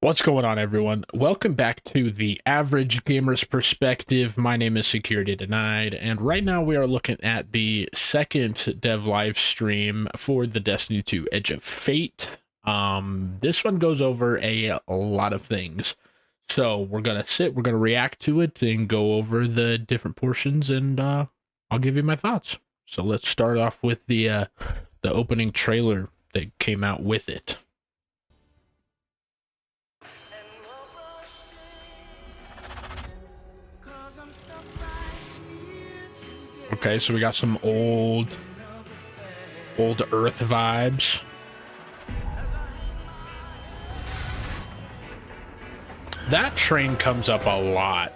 What's going on, everyone? Welcome back to the Average Gamer's Perspective. My name is Security Denied, and right now we are looking at the second dev live stream for the Destiny 2 Edge of Fate. This one goes over a lot of things. So we're gonna react to it and go over the different portions, and I'll give you my thoughts. So let's start off with the opening trailer that came out with it. Okay, so we got some old Earth vibes. That train comes up a lot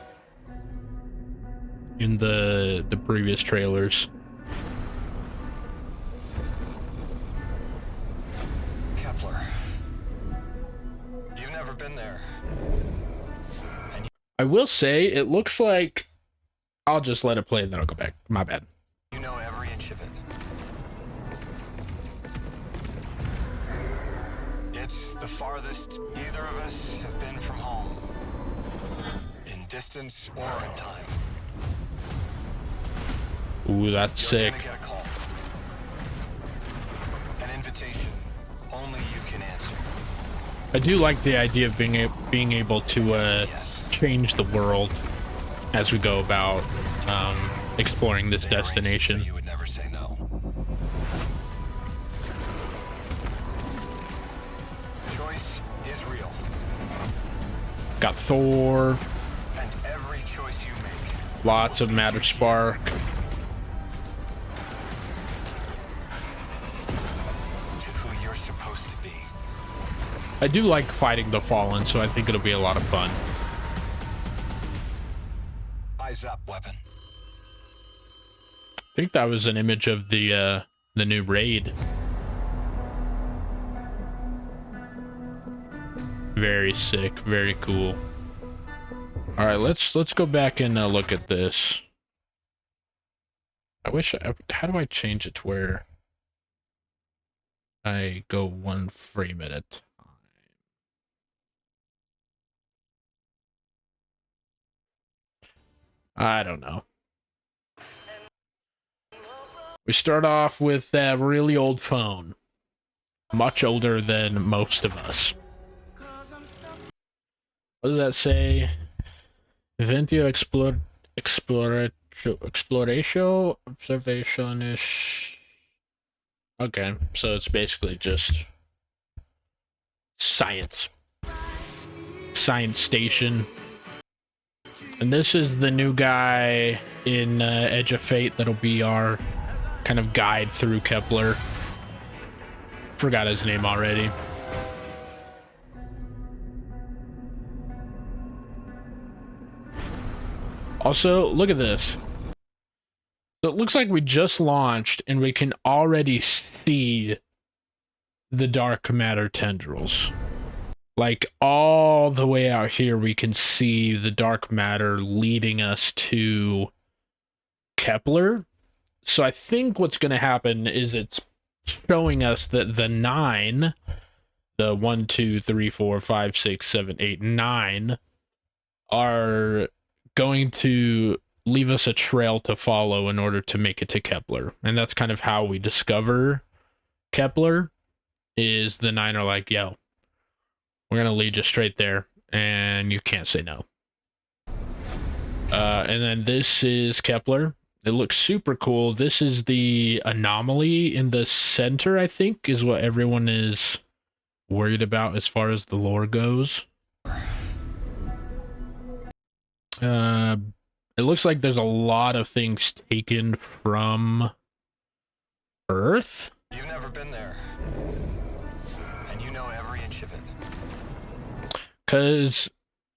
in the previous trailers. Kepler, you've never been there. I will say it looks like I'll just let it play and then I'll go back. My bad. You know every inch of it. It's the farthest either of us have been from home. In distance or in time. Ooh, that's sick. You're gonna get a call. An invitation only you can answer. I do like the idea of being able to change the world as we go about exploring this destination. You would never say no. Choice is real. Got Thor. And every choice you make. Lots of Matter Spark. To who you're supposed to be. I do like fighting the Fallen, so I think it'll be a lot of fun. Eyes up, weapon. I think that was an image of the new raid. Very sick, very cool. All right, let's go back and look at this. How do I change it to where I go one frame at a time? I don't know. We start off with that really old phone. Much older than most of us. What does that say? Eventio exploratio observationish. Okay, so it's basically just science. Science station. And this is the new guy in Edge of Fate that'll be our kind of guide through Kepler. Forgot his name already. Also, look at this. So it looks like we just launched and we can already see the dark matter tendrils. Like all the way out here, we can see the dark matter leading us to Kepler. So I think what's going to happen is it's showing us that the 9, the 1, 2, 3, 4, 5, 6, 7, 8, 9 are going to leave us a trail to follow in order to make it to Kepler. And that's kind of how we discover Kepler, is the 9 are like, yo, we're going to lead you straight there and you can't say no. And then this is Kepler. It looks super cool. This is the anomaly in the center, I think, is what everyone is worried about as far as the lore goes. It looks like there's a lot of things taken from Earth. You've never been there. And you know every inch of it. Because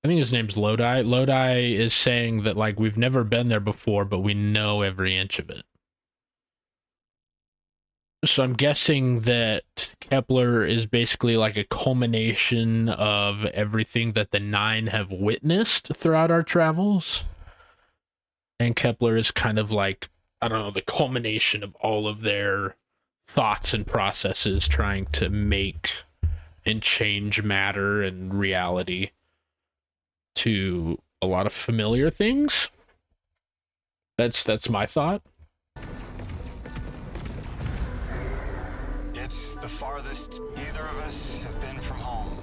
I think his name's Lodi. Lodi is saying that, like, we've never been there before, but we know every inch of it. So I'm guessing that Kepler is basically like a culmination of everything that the 9 have witnessed throughout our travels. And Kepler is kind of like, I don't know, the culmination of all of their thoughts and processes trying to make and change matter and reality to a lot of familiar things. That's my thought. It's the farthest either of us have been from home,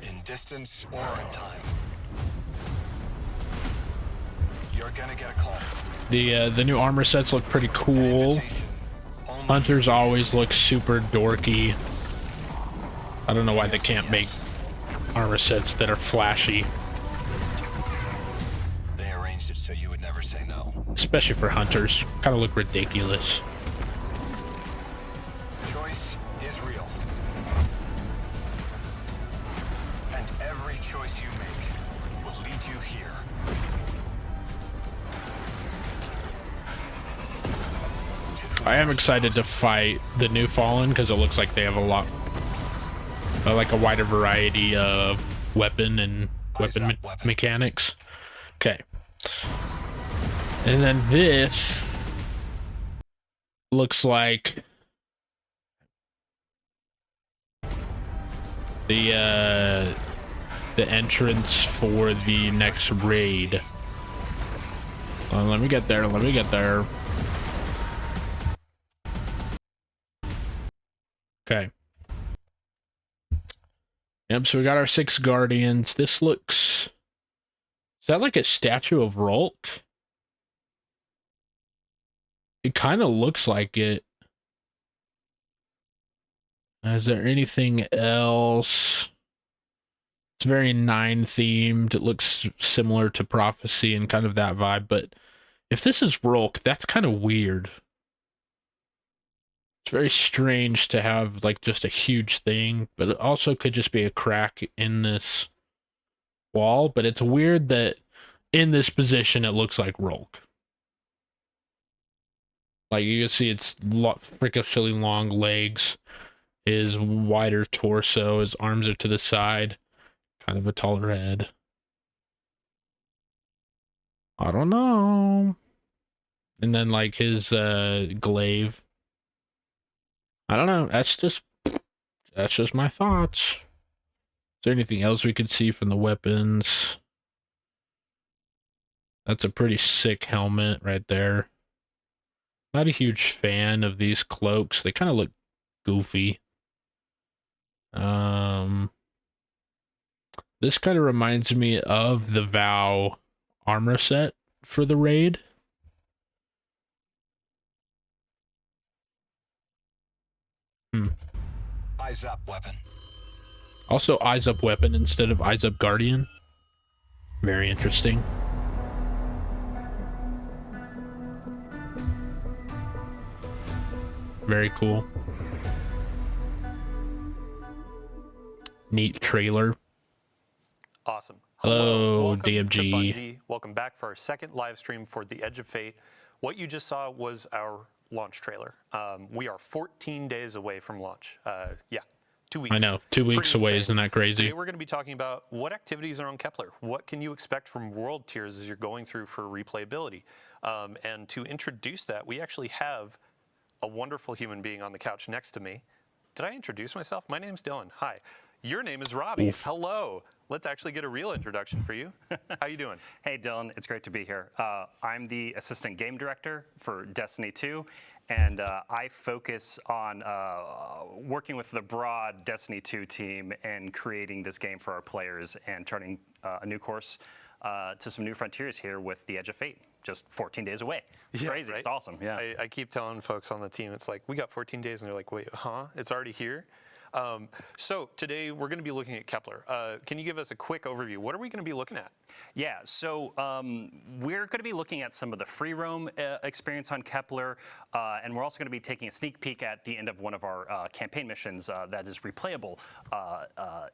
in distance or in time. You're gonna get a call. The new armor sets look pretty cool. Hunters always look super dorky. I don't know why they can't make armor sets that are flashy. They arranged it so you would never say no. Especially for hunters. Kind of look ridiculous. Choice is real. And every choice you make will lead you here. I am excited to fight the new Fallen because it looks like they have a lot, like a wider variety of weapon and weapon mechanics. Okay. And then this looks like the entrance for the next raid. Let me get there. Let me get there. Okay. Yep, so we got our 6 guardians. This looks... Is that like a statue of Rolk? It kind of looks like it. Is there anything else? It's very 9 themed. It looks similar to Prophecy and kind of that vibe, but if this is Rolk, that's kind of weird. It's very strange to have like just a huge thing, but it also could just be a crack in this wall. But it's weird that in this position it looks like Rolk. Like you can see it's freakishly long legs, his wider torso, his arms are to the side, kind of a taller head. I don't know. And then like his glaive. I don't know. That's just my thoughts. Is there anything else we could see from the weapons? That's a pretty sick helmet right there. Not a huge fan of these cloaks. They kind of look goofy. This kind of reminds me of the Vow armor set for the raid. Eyes up, weapon. Also, eyes up weapon instead of eyes up guardian. Very interesting. Very cool. Neat trailer. Awesome. Hello, welcome DMG. to Bungie. Welcome back for our second live stream for The Edge of Fate. What you just saw was our launch trailer. We are 14 days away from launch. 2 weeks. I know, 2 weeks Pretty away. insane. Isn't that crazy? Today we're going to be talking about what activities are on Kepler. What can you expect from world tiers as you're going through for replayability? And to introduce that, we actually have a wonderful human being on the couch next to me. Did I introduce myself? My name's Dylan. Hi. Your name is Robbie. Oof. Hello. Let's actually get a real introduction for you. How you doing? Hey, Dylan. It's great to be here. I'm the assistant game director for Destiny 2, and I focus on working with the broad Destiny 2 team and creating this game for our players and charting a new course to some new frontiers here with The Edge of Fate. Just 14 days away. It's crazy. Right? It's awesome. Yeah. I keep telling folks on the team, it's like, we got 14 days, and they're like, wait, huh? It's already here? So today we're going to be looking at Kepler. Can you give us a quick overview? What are we going to be looking at? Yeah, so we're going to be looking at some of the free roam experience on Kepler, and we're also going to be taking a sneak peek at the end of one of our campaign missions that is replayable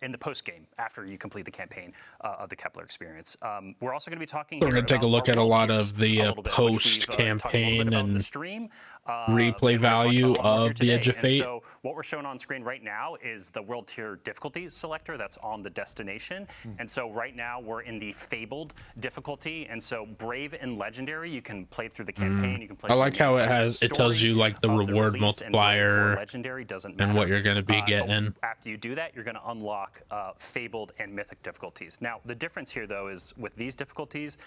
in the post game after you complete the campaign of the Kepler experience. We're also going to be talking. We're going to take a look at a lot of the bit, post campaign and stream, replay value of The Edge of Fate. So what we're showing on screen right now now is the world tier difficulty selector that's on the destination. And so right now we're in the fabled difficulty. And so brave and legendary, you can play through the campaign. You can play. I like how it tells you like the reward multiplier legendary doesn't matter. and what you're going to be getting. After you do that, you're going to unlock fabled and mythic difficulties. Now, the difference here, though, is with these difficulties,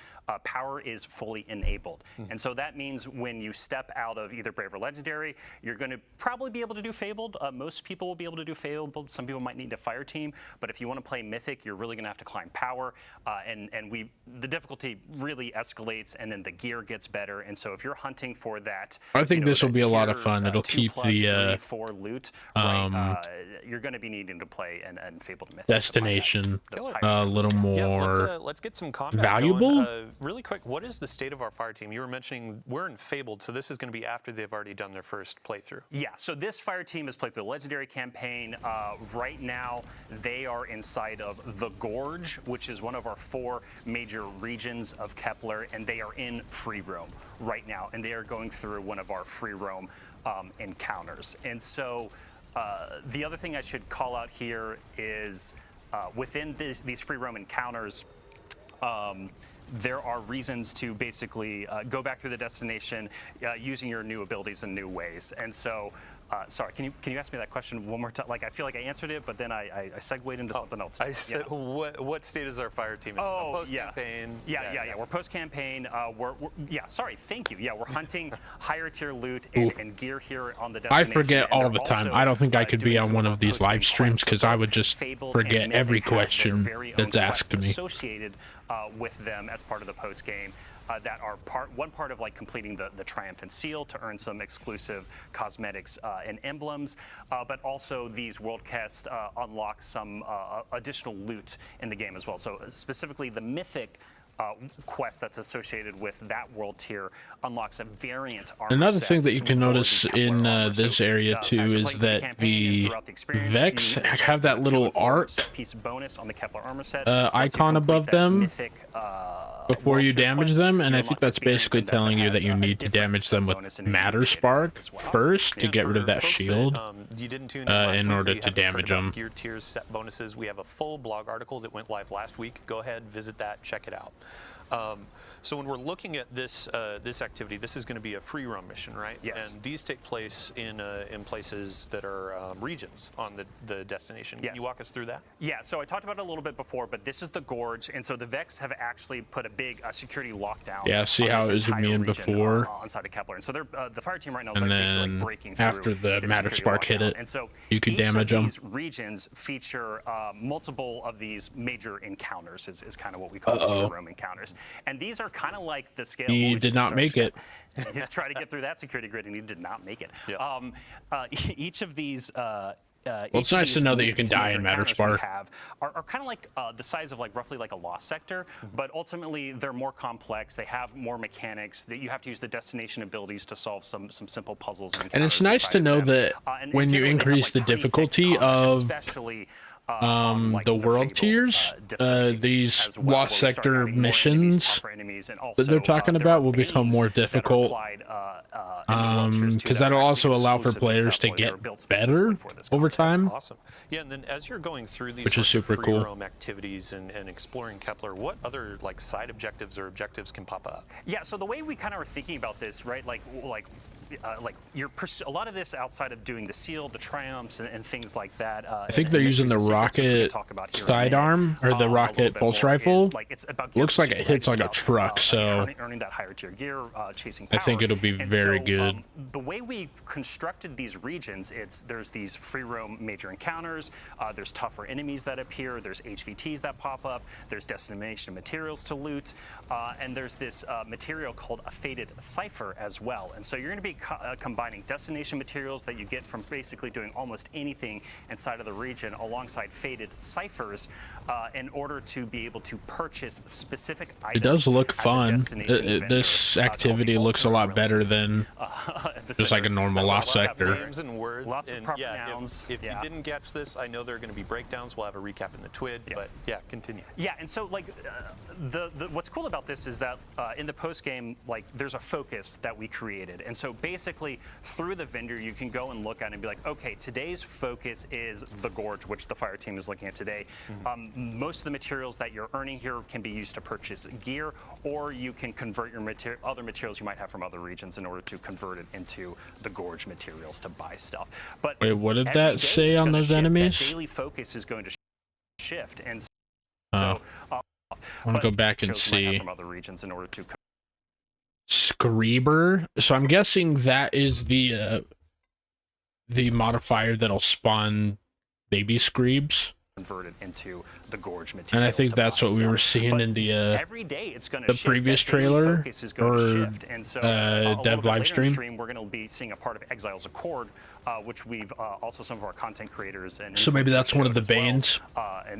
power is fully enabled. And so that means when you step out of either brave or legendary, you're going to probably be able to do fabled. Most people will be able to do fabled. Some people might need a fire team. But if you want to play mythic, you're really going to have to climb power. The difficulty really escalates, and then the gear gets better. And so if you're hunting for that, I think this will be a lot of fun. It'll 2 keep plus the 3, 4 loot. You're going to be needing to play and fabled mythic destination those a little more let's get some combat valuable. going. Really quick, what is the state of our fire team? You were mentioning we're in fabled, so this is going to be after they've already done their first playthrough. Yeah, so this fire team has played the legendary campaign. Right now, they are inside of the Gorge, which is one of our 4 major regions of Kepler, and they are in free roam right now, and they are going through one of our free roam encounters. And so the other thing I should call out here is within these free roam encounters, there are reasons to basically go back through the destination using your new abilities in new ways. And so, sorry, can you ask me that question one more time? Like, I feel like I answered it, but then I segued into something else. I said, what state is our fire team in? Post-campaign? Yeah. We're post-campaign. Sorry, thank you. Yeah, we're hunting higher tier loot and gear here on the destination. I forget all the time. I don't think I could be on one of these live streams because I would just forget every question that's asked to me. Associated with them as part of the post game that are one part of like completing the triumphant seal to earn some exclusive cosmetics and emblems, but also these world quests unlock some additional loot in the game as well. So specifically the mythic quest that's associated with that world tier unlocks a variant armor. Another thing that you can notice in this area too is that the Vex have that little art icon above them before you damage them, and I think that's basically telling you that you need to damage them with Matter Spark first to get rid of that shield in order to damage them. Gear tiers, set bonuses. We have a full blog article that went live last week. Go ahead, visit that, check it out. So when we're looking at this this activity, this is going to be a free roam mission, right? Yes. And these take place in places that are regions on the destination. Yes. Can you walk us through that? Yeah, so I talked about it a little bit before, but this is the Gorge, and so the Vex have actually put a big security lockdown. Yeah, see how it was immune before. Inside of Kepler, and so they're the fire team right now is and like then basically like breaking through after the Matter Spark hit it, and so you could damage them. These regions feature multiple of these major encounters. Is kind of what we call free roam encounters, and these are kind of like the scale. He did not make it. You try to get through that security grid, and he did not make it. Yeah. Each of these. Well, it's nice to know that you can die in Matter Spark. Are kind of like the size of like roughly like a lost sector, but ultimately they're more complex. They have more mechanics that you have to use the destination abilities to solve some simple puzzles. And it's nice to know that when you increase the difficulty of the world tiers, these lost sector missions that they're talking about will become more difficult, because that'll also allow for players to get better over time. Awesome. Yeah, and then as you're going through these which is super free cool roam activities and exploring Kepler, what other like side objectives or objectives can pop up? Yeah, so the way we kind of are thinking about this, right, like you're a lot of this outside of doing the seal, the triumphs, and things like that. I think they're using the rocket sidearm or the rocket pulse rifle. Looks like it hits like a truck, so earning that higher tier gear, chasing I power. think it'll be very good. The way we constructed these regions, there's these free roam major encounters. There's tougher enemies that appear. There's HVTs that pop up. There's destination materials to loot, and there's this material called a faded cipher as well. And so you're going to be combining destination materials that you get from basically doing almost anything inside of the region alongside faded ciphers in order to be able to purchase specific items. It does look fun. This activity looks a lot better than just like a normal lost sector. Names and words. Lots of proper yeah, nouns. If you didn't catch this, I know there are going to be breakdowns. We'll have a recap in the TWID, but yeah, continue. Yeah, and so like what's cool about this is that in the post game, like there's a focus that we created, and so basically basically, through the vendor, you can go and look at it and be like, okay, today's focus is the Gorge, which the fire team is looking at today. Most of the materials that you're earning here can be used to purchase gear, or you can convert your other materials you might have from other regions in order to convert it into the Gorge materials to buy stuff. But wait, what did every that day say it's on gonna those shift. enemies? That daily focus is going to shift, and so I want to go back and materials you might have see. from other regions in order to Screeber. So I'm guessing that is the modifier that'll spawn baby Screebs. converted into the Gorge materials. And I think to that's buy what we were stuff. seeing But in the every day it's going to shift. previous That daily trailer focus is going to or, shift. And so dev a little bit live later in the stream. stream, we're going to be seeing a part of Exiles Accord, which we've also some of our content creators and So maybe influencers that's one of showed the as well, Banes.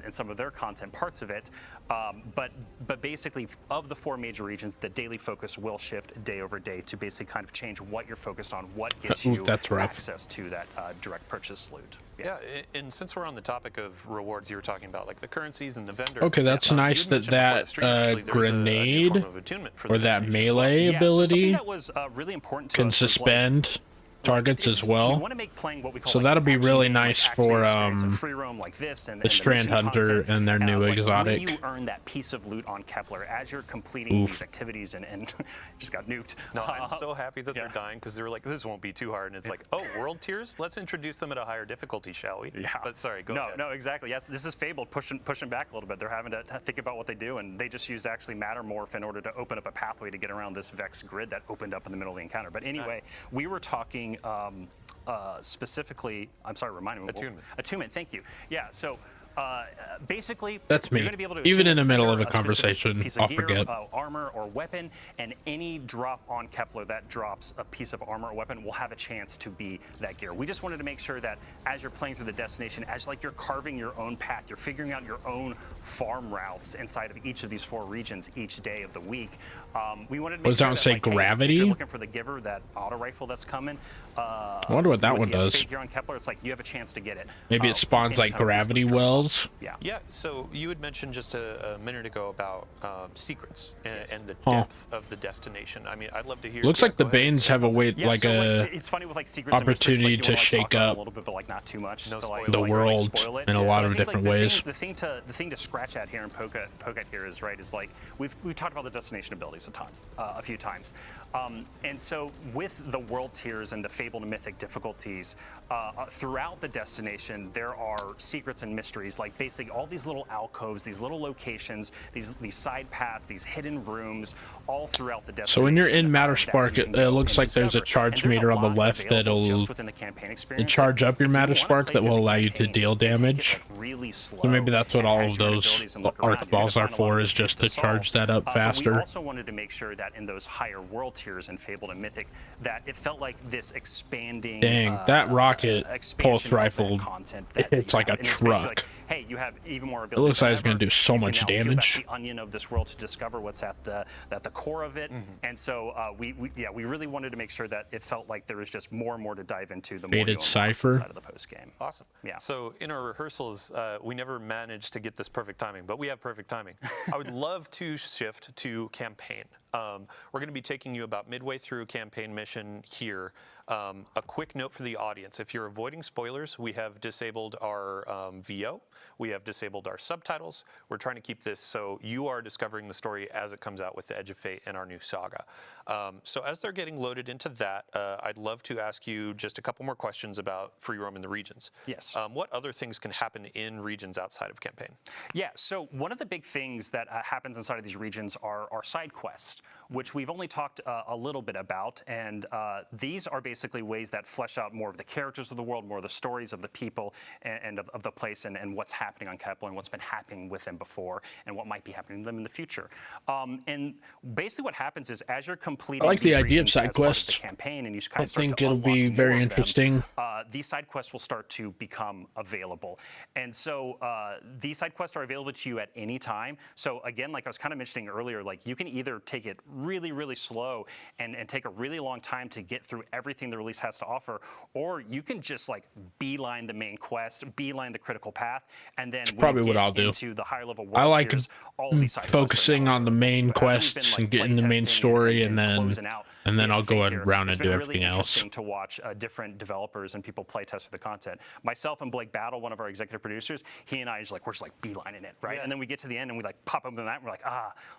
and some of their content parts of it. But basically, of the 4 major regions, the daily focus will shift day over day to basically kind of change what you're focused on, what gets you That's rough. access to that direct purchase loot. Yeah, and since we're on the topic of rewards, you were talking about like the currencies and the vendor. Okay, that's nice you that mentioned before the stream, actually, there's a new grenade form of attunement for or the that destination as melee Yeah, so ability something that was really important to can us was, like, suspend targets as we well. want to make playing what we call, So like, that'll be action really game, like, nice actually for experience a free roam like this and the Strand mission Hunter content. and their new Like, exotic. when you earn that piece of loot on Kepler as you're completing Oof. these activities and just got nuked. No, I'm so happy that yeah. they're dying because they were like, this won't be too hard. And it's like, oh, world tiers? Let's introduce them at a higher difficulty, shall we? Yeah. But sorry, go ahead. No, exactly. Yes, this is Fabled pushing back a little bit. They're having to think about what they do, and they just used actually Matter Morph in order to open up a pathway to get around this Vex grid that opened up in the middle of the encounter. But anyway, we were talking specifically, I'm sorry, remind me. Attunement. Attunement, thank you. Yeah, so basically, That's me. you're going to be able to Even attune in the middle of a specific conversation, piece of I'll gear, forget. armor or weapon, and any drop on Kepler that drops a piece of armor or weapon will have a chance to be that gear. We just wanted to make sure that as you're playing through the destination, as like you're carving your own path, you're figuring out your own farm routes inside of each of these 4 regions each day of the week. We wanted to make Was sure that that, say like, hey, if gravity? you're looking for the Giver, that auto rifle that's coming. I wonder what that with one the does. escape gear on Kepler, it's like you have a chance to get it. Maybe it spawns like anytime this gravity loot drops. wells. Yeah. Yeah, so you had mentioned just a minute ago about secrets and the Huh. depth of the destination. I mean, I'd love to hear. Looks yeah, like the go ahead. Banes have a way, Yeah, like so, a it's funny with like secrets and mysteries, opportunity like, to you wanna shake talk about it up a little bit, but like not too much. No to, like, spoilers. the like, world spoil it. in a lot But I of think, like, different ways. the thing to scratch at here and poke at here is right. Is like we've talked about the destination abilities a few times, and so with the world tiers and the fabled and mythic difficulties throughout the destination, there are secrets and mysteries, like basically all these little alcoves, these little locations, these side paths, these hidden rooms, all throughout the destination. So when you're in Matter that Spark, you it can go looks and like there's a discover. charge And there's a meter on the lot left available that'll just within the campaign experience. charge Like, up your if you Matter wanna Spark play that through will the allow you to campaign deal and take it, damage. like, really slow, So maybe that's what and all as of your those abilities and look arc around, you're balls gonna are find a lot for, of is just mysteries to charge solve. that up But we faster. also wanted to make sure that in those higher world tiers in Fabled and Mythic, that it felt like this expanding. Dang, that rocket expansion pulse of that rifle, content that it's you like have. a And it's basically truck. like, hey, you have even more It abilities. looks like it's than gonna do ever. so You can much now peel back damage. the onion of this world to discover what's at the core of it. And so we really wanted to make sure that it felt like there was just more and more to dive into the more you Faded unlock Cipher. inside of the post game. Awesome. Yeah. So in our rehearsals, we never managed to get this perfect timing, but we have perfect timing. I would love to shift to campaign. We're going to be taking you about midway through campaign mission here. A quick note for the audience: if you're avoiding spoilers, we have disabled our VO. We have disabled our subtitles. We're trying to keep this so you are discovering the story as it comes out with the Edge of Fate and our new saga. So as they're getting loaded into that, I'd love to ask you just a couple more questions about free roam in the regions. Yes. What other things can happen in regions outside of campaign? Yeah, so one of the big things that happens inside of these regions are side quests, which we've only talked a little bit about, and these are basically ways that flesh out more of the characters of the world, more of the stories of the people and of the place, and what's happening on Kepler and what's been happening with them before and what might be happening to them in the future. And basically what happens is as you're completing I like the these idea of regions side as part of quests. the campaign, and you I kind of start think to it'll be unlock very more of them, interesting. these side quests will start to become available. And so these side quests are available to you at any time. So again, like I was kind of mentioning earlier, like you can either take it really, really slow and take a really long time to get through everything the release has to offer, or you can just like beeline the main quest, beeline the critical path, and then when probably you what get I'll do. into the higher level world I like tiers, all of these side quests are focusing now on the main available. So as we've quests been, like, and getting the main playtesting story and then closing out And then we I'll have to go figure. around It's and been do really everything else. interesting to watch different developers and people play test for the content. Myself and Blake Battle, one of our executive producers, he and I we're just like beelining it, right? Yeah. And then we get to the end and we like pop up in that and we're like,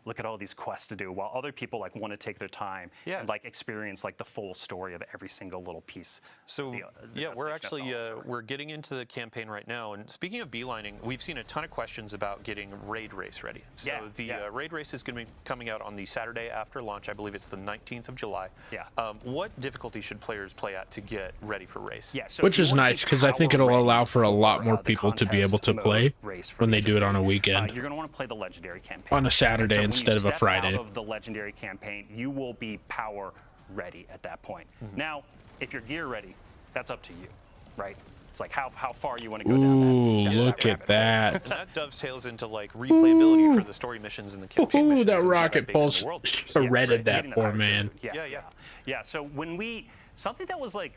look at all these quests to do. While other people like want to take their time and like experience like the full story of every single little piece. So we're actually we're getting into the campaign right now. And speaking of beelining, we've seen a ton of questions about getting raid race ready. So the raid race is going to be coming out on the Saturday after launch. I believe it's the 19th of July. Yeah. What difficulty should players play at to get ready for race? Yeah, so Which is nice because I think it'll allow for a lot more people to be able to play when they do it on a weekend. You're going to want to play the legendary campaign on a Saturday instead of a Friday. Out of the legendary campaign, you will be power ready at that point. Now, if you're gear ready, that's up to you, right? It's like how far you want to go down that. Look at that. And that dovetails into like replayability for the story missions and the campaign missions. That and rocket pulse shredded that poor man. Yeah. So something that was like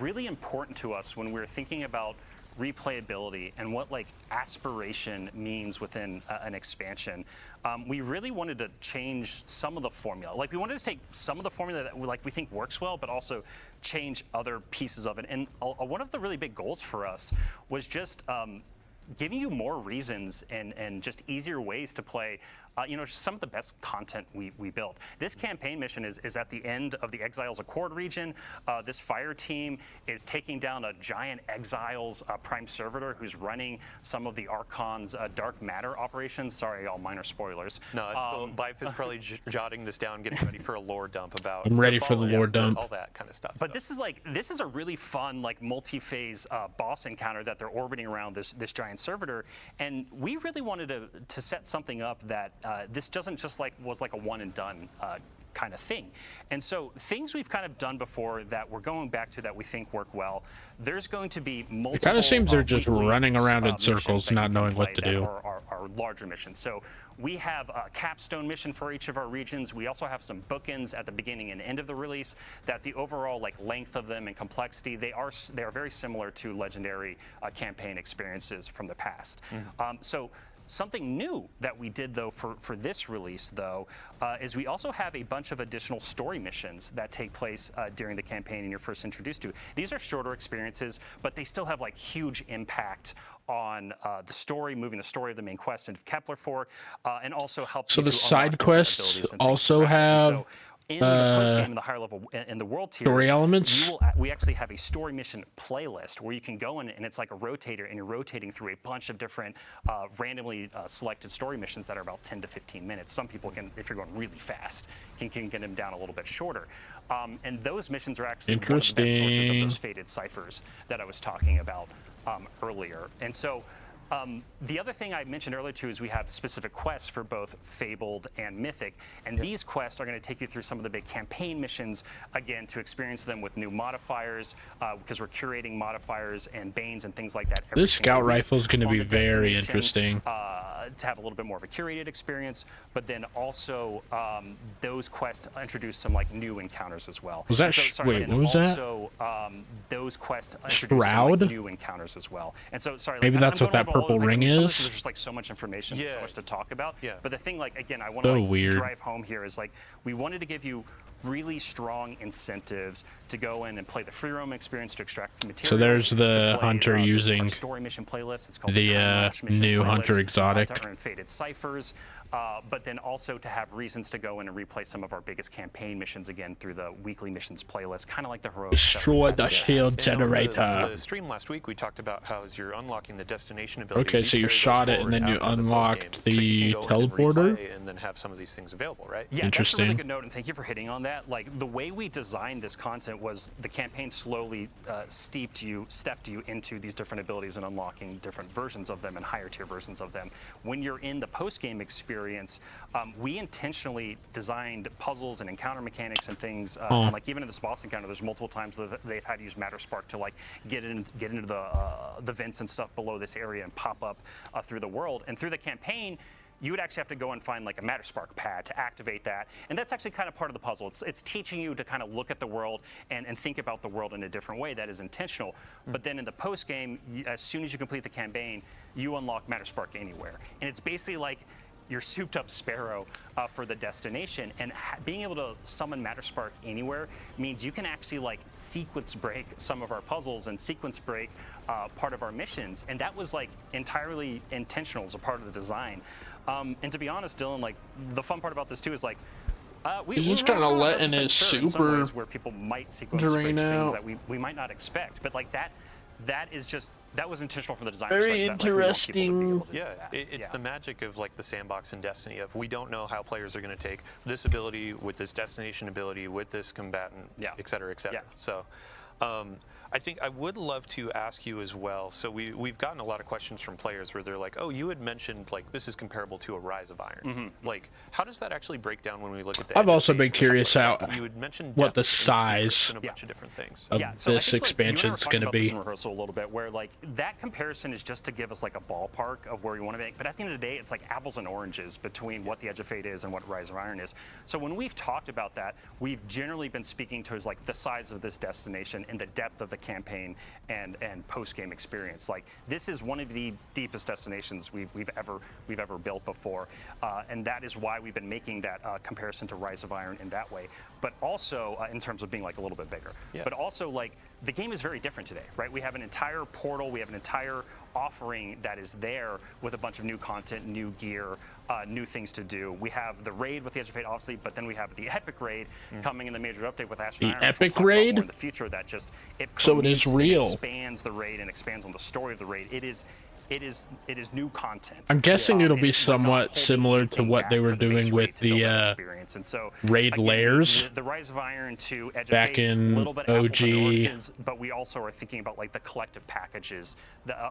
really important to us when we were thinking about replayability and what like aspiration means within an expansion, we really wanted to change some of the formula. Like we wanted to take some of the formula that we think works well, but also change other pieces of it. And one of the really big goals for us was just giving you more reasons and just easier ways to play some of the best content we built. This campaign mission is at the end of the Exiles Accord region. This fire team is taking down a giant Exiles prime servitor who's running some of the Archon's dark matter operations. Sorry, all minor spoilers. No, it's cool. Bife is probably jotting this down, getting ready for a lore dump about. I'm ready for the lore dump. All that kind of stuff. But this is a really fun like multi-phase boss encounter that they're orbiting around this giant servitor, and we really wanted to set something up that this doesn't just was like a one and done kind of thing. And so things we've kind of done before that we're going back to that we think work well, there's going to be multiple. It kind of seems they're just weekly, running around in circles, not knowing what to do. Are larger missions. So we have a capstone mission for each of our regions. We also have some bookends at the beginning and end of the release that the overall like length of them and complexity, they are very similar to legendary campaign experiences from the past. So something new that we did though for this release though is we also have a bunch of additional story missions that take place during the campaign and you're first introduced to. These are shorter experiences, but they still have like huge impact on the story, moving the story of the main quest into Kepler 4, and also help. So the side quests also have in the post game, in the higher level, in the world tiers, story elements. We actually have a story mission playlist where you can go in and it's like a rotator, and you're rotating through a bunch of different randomly selected story missions that are about 10 to 15 minutes. Some people can, if you're going really fast, can get them down a little bit shorter. And those missions are actually one of the best sources of those faded ciphers that I was talking about earlier. And so the other thing I mentioned earlier too is we have specific quests for both Fabled and Mythic, and these quests are going to take you through some of the big campaign missions, again, to experience them with new modifiers, because we're curating modifiers and banes and things like that. This scout rifle is going to be very interesting. To have a little bit more of a curated experience, but then also those quests introduce some like new encounters as well. Was that wait? What was that? Also, those quests introduce some like new encounters as well. And so, sorry, maybe that's what that purple ring is. There's just like so much information, so much to talk about. But the thing, like again, I want to drive home here is like we wanted to give you really strong incentives to go in and play the free roam experience to extract materials. So there's the hunter using story mission playlist. It's called the new hunter exotic. To earn faded ciphers, but then also to have reasons to go in and replay some of our biggest campaign missions again through the weekly missions playlist, kind of like the heroic. Destroy the shield generator. The stream last week we talked about how as you're unlocking the destination abilities. Okay, so you shot it and then you unlocked the teleporter, and then have some of these things available, right? Yeah, interesting. That's a really good note, and thank you for hitting on that. Like the way we designed this content was the campaign slowly stepped you into these different abilities and unlocking different versions of them and higher tier versions of them. When you're in the post-game experience, we intentionally designed puzzles and encounter mechanics and things. And like even in this boss encounter, there's multiple times that they've had to use Matter Spark to like get into the vents and stuff below this area and pop up through the world. And through the campaign, you would actually have to go and find like a Matter Spark pad to activate that. And that's actually kind of part of the puzzle. It's teaching you to kind of look at the world and think about the world in a different way that is intentional. But then in the post game, as soon as you complete the campaign, you unlock Matter Spark anywhere. And it's basically like your souped up sparrow for the destination. And being able to summon Matter Spark anywhere means you can actually like sequence break some of our puzzles and sequence break part of our missions. And that was like entirely intentional as a part of the design. And to be honest, Dylan, like the fun part about this too is like, He's just kind of letting his super where people might sequence drain break things out. that we might not expect, but like that is just, that was intentional from the design. Very interesting. Yeah, it's the magic of like the sandbox in Destiny of we don't know how players are going to take this ability with this destination ability with this combatant, et cetera, et cetera. Yeah. So I think I would love to ask you as well. So we've gotten a lot of questions from players where they're like, oh, you had mentioned like this is comparable to a Rise of Iron. Like, how does that actually break down when we look at the I've also been curious how you had mentioned what the depth and size secrets and a bunch of different things. of So I this think, like, expansion is going to be. In rehearsal a little bit, where like that comparison is just to give us like a ballpark of where you want to make. But at the end of the day, it's like apples and oranges between what the Edge of Fate is and what Rise of Iron is. So when we've talked about that, we've generally been speaking towards like the size of this destination and the depth of the campaign and post-game experience. Like this is one of the deepest destinations we've ever built before, and that is why we've been making that comparison to Rise of Iron in that way. But also in terms of being like a little bit bigger. Yeah. But also like the game is very different today, right? We have an entire portal, we have an entire offering that is there with a bunch of new content, new gear, new things to do. We have the raid with the Edge of Fate, obviously, but then we have the epic raid coming in the major update with Ash and The Iron, which we'll epic talk about raid? more in the future. That just So it is permeates and real. expands the raid and expands on the story of the raid. It is new content. I'm guessing it'll be and we're not somewhat holding similar to anything what back they were for the base doing raid with to build that the experience. And so raid again, layers the Rise of Iron to Edge back of Fate, in little bit apples and OG oranges, but we also are thinking about like the collective packages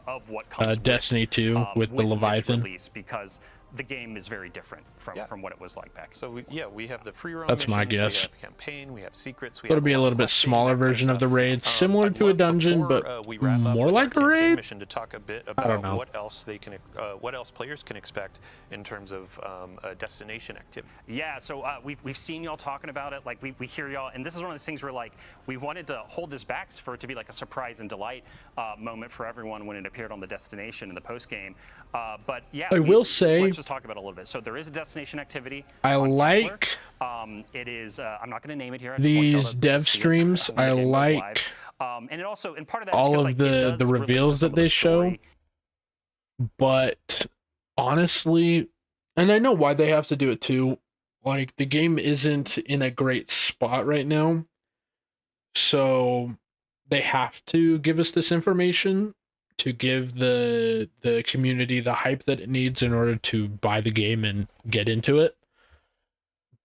of what comes with, Destiny 2 with the this Leviathan. release, because the game is very different from what it was like back. So we have the free roam That's my missions, guess. we have campaign, we have secrets. It'll be a little bit smaller version of the raid, similar to a dungeon, but more like a raid. Mission to talk a bit I don't about know. what else players can expect in terms of destination activity. Yeah, so we've seen y'all talking about it. Like we hear y'all, and this is one of those things where like we wanted to hold this back for it to be like a surprise and delight moment for everyone when it appeared on the destination in the post game. But yeah, I will say, let's just talk about it a little bit. So there is a destination activity. I on like Kepler. It is. I'm not going to name it here. I just want y'all these to dev see it streams. when the I game goes like live. And it also, and part of that all is 'cause, of like, it the does relate to reveals some that of the they show, story. but honestly, and I know why they have to do it too. Like the game isn't in a great spot right now, so they have to give us this information to give the community the hype that it needs in order to buy the game and get into it.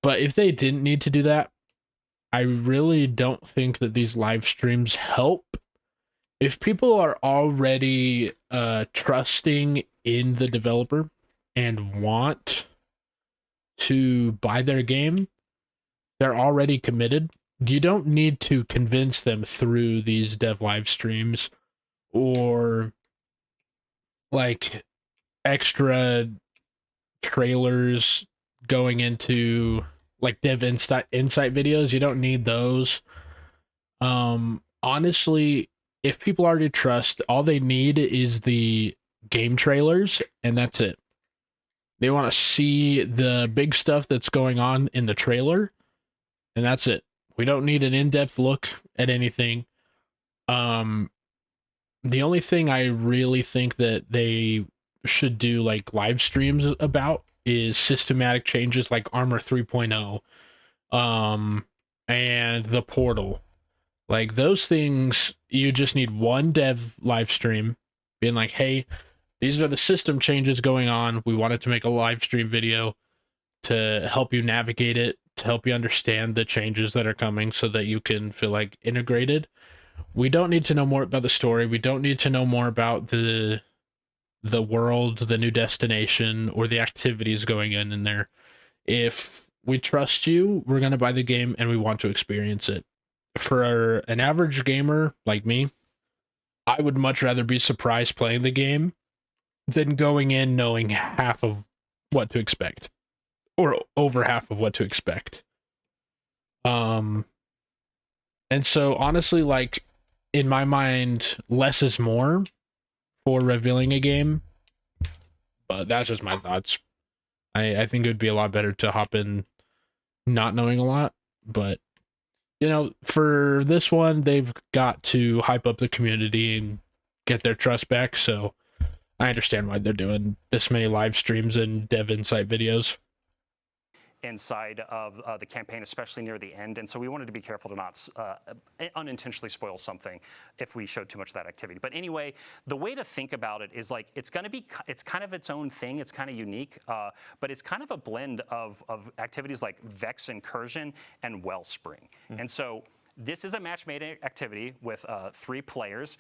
But if they didn't need to do that, I really don't think that these live streams help. If people are already trusting in the developer and want to buy their game, they're already committed. You don't need to convince them through these dev live streams or like extra trailers going into like dev insight videos. You don't need those. Honestly, if people already trust, all they need is the game trailers, and that's it. They want to see the big stuff that's going on in the trailer, and that's it. We don't need an in-depth look at anything. The only thing I really think that they should do like live streams about is systematic changes like Armor 3.0, and the portal. Like those things, you just need one dev live stream being like, hey, these are the system changes going on. We wanted to make a live stream video to help you navigate it, to help you understand the changes that are coming so that you can feel like integrated. We don't need to know more about the story. We don't need to know more about the world, the new destination, or the activities going in there. If we trust you, we're going to buy the game and we want to experience it. For an average gamer like me, I would much rather be surprised playing the game than going in knowing half of what to expect, or over half of what to expect. And so honestly, like in my mind, less is more for revealing a game, but that's just my thoughts. I think it would be a lot better to hop in not knowing a lot, but you know, for this one, they've got to hype up the community and get their trust back. So I understand why they're doing this many live streams and dev insight videos inside of the campaign, especially near the end. And so we wanted to be careful to not unintentionally spoil something if we showed too much of that activity. But anyway, the way to think about it is like, it's kind of its own thing. It's kind of unique, but it's kind of a blend of activities like Vex Incursion and Wellspring. And so this is a match-made activity with 3 players.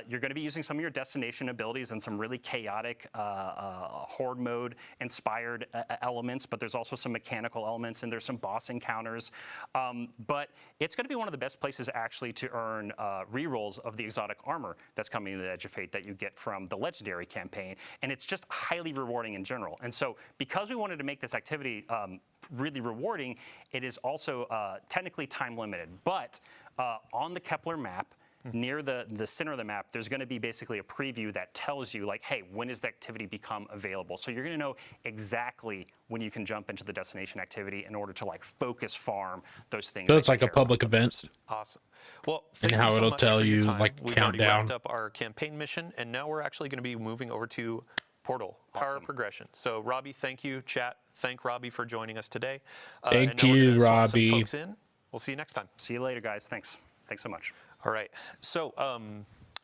You're going to be using some of your destination abilities and some really chaotic horde mode inspired elements, but there's also some mechanical elements and there's some boss encounters. But it's going to be one of the best places actually to earn rerolls of the exotic armor that's coming to the Edge of Fate that you get from the Legendary campaign. And it's just highly rewarding in general. And so because we wanted to make this activity really rewarding, it is also technically time limited. But on the Kepler map, near the center of the map, there's going to be basically a preview that tells you, like, hey, when does the activity become available? So you're going to know exactly when you can jump into the destination activity in order to like focus farm those things. So it's like a public event. Awesome. Well, And thank you how so it'll much tell for your you, time. like, We've countdown. already wrapped up our campaign mission, and now we're actually going to be moving over to Portal, Power Awesome. Progression. So Robbie, thank you. Chat, thank Robbie for joining us today. Thank and now we're you, gonna swap some Robbie. folks in. We'll see you next time. See you later, guys. Thanks so much. All right. So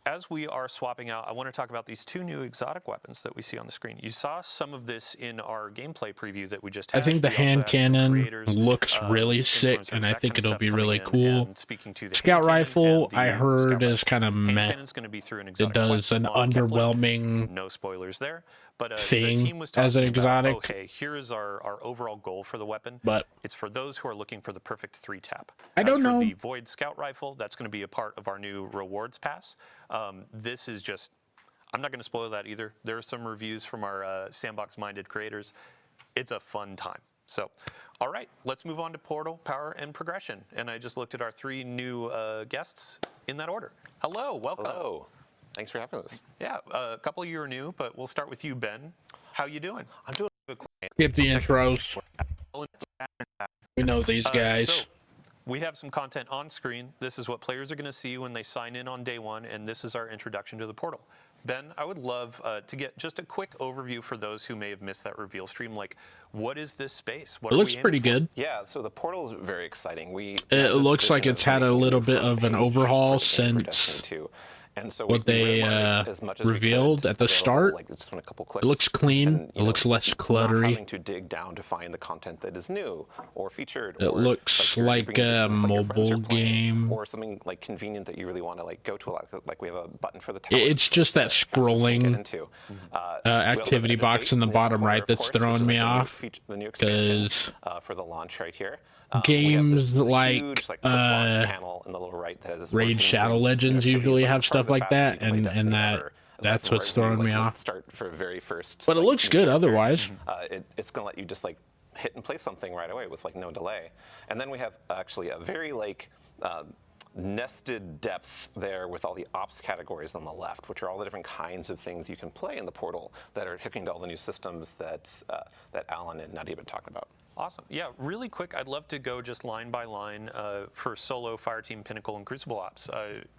as we are swapping out, I want to talk about these 2 new exotic weapons that we see on the screen. You saw some of this in our gameplay preview that we just had. I think the We also hand had some cannon creators, looks really sick, influencers, and I that think kind of it'll be stuff really coming in cool. and speaking to the Scout hand cannon rifle, and the I heard, scout is rifle. kind of Hand meh. cannon's going to be through an It exotic does an weapon on Kepler. underwhelming No spoilers there. But the thing team was as an talking about, exotic. okay, here is our overall goal for the weapon. But It's for those who are looking for the perfect 3-tap. I As don't for know. the Void Scout Rifle, that's going to be a part of our new rewards pass. This is just, I'm not going to spoil that either. There are some reviews from our sandbox-minded creators. It's a fun time. So, all right, let's move on to Portal, Power, and Progression. And I just looked at our 3 new guests in that order. Hello, welcome. Hello. Thanks for having us. Yeah, a couple of you are new, but we'll start with you, Ben. How you doing? I'm doing Skip the intros. We know these guys. So we have some content on screen. This is what players are going to see when they sign in on day 1, and this is our introduction to the portal. Ben, I would love to get just a quick overview for those who may have missed that reveal stream. Like, what is this space? What It are looks we pretty aiming for? good. Yeah, so the portal is very exciting. It looks like it's had a little bit of an overhaul since And so what they revealed at the start. Like just in a couple clicks. It looks clean. And, It looks less not cluttery. having to dig down to find the content that is new or featured. It or, looks you're like bringing a things like your friends are mobile playing, game. or something like convenient that you really want to like go to. Like we have a button for the It's just that scrolling activity Edge of box Fate in the upper bottom corner, right of that's course, which throwing is me like the new off, feature- the new expansion, 'cause for the launch right here. games we have this like, huge, quick launch panel in the lower right that has this Raid rotating Shadow thing. Legends Activities usually like have part stuff of the like fastest that, you can play and Destiny that ever. that's Aside what's from where throwing you, me like, off. Start for very first. But it like, looks new good character. otherwise. It's going to let you just like hit and play something right away with like no delay. And then we have actually a very like nested depth there with all the ops categories on the left, which are all the different kinds of things you can play in the portal that are hooking to all the new systems that Alan and Nadia have been talking about. Awesome. Yeah, really quick, I'd love to go just line by line for Solo, Fireteam, Pinnacle, and Crucible Ops.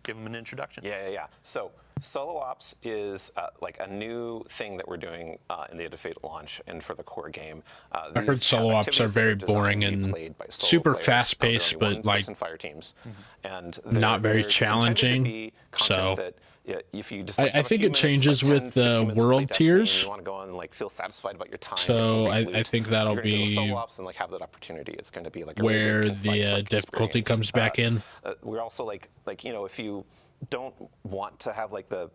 Give them an introduction. Yeah. So Solo Ops is like a new thing that we're doing in the Edge of Fate launch and for the core game. I heard Solo Ops are very boring and super fast-paced, but like fire teams, and not very they're intended to challenging, be so content that, yeah, if you just I like, have a think few it minutes, changes like with 10, 15 the minutes to play world Destiny, and tiers. you want to go on and like feel satisfied about your time. So get some great I loot, think that'll you're gonna go to be Solo Ops and like have that opportunity. It's going to be like a where really good, concise, the like, difficulty experience. comes back in. We're also like if you don't want to have like the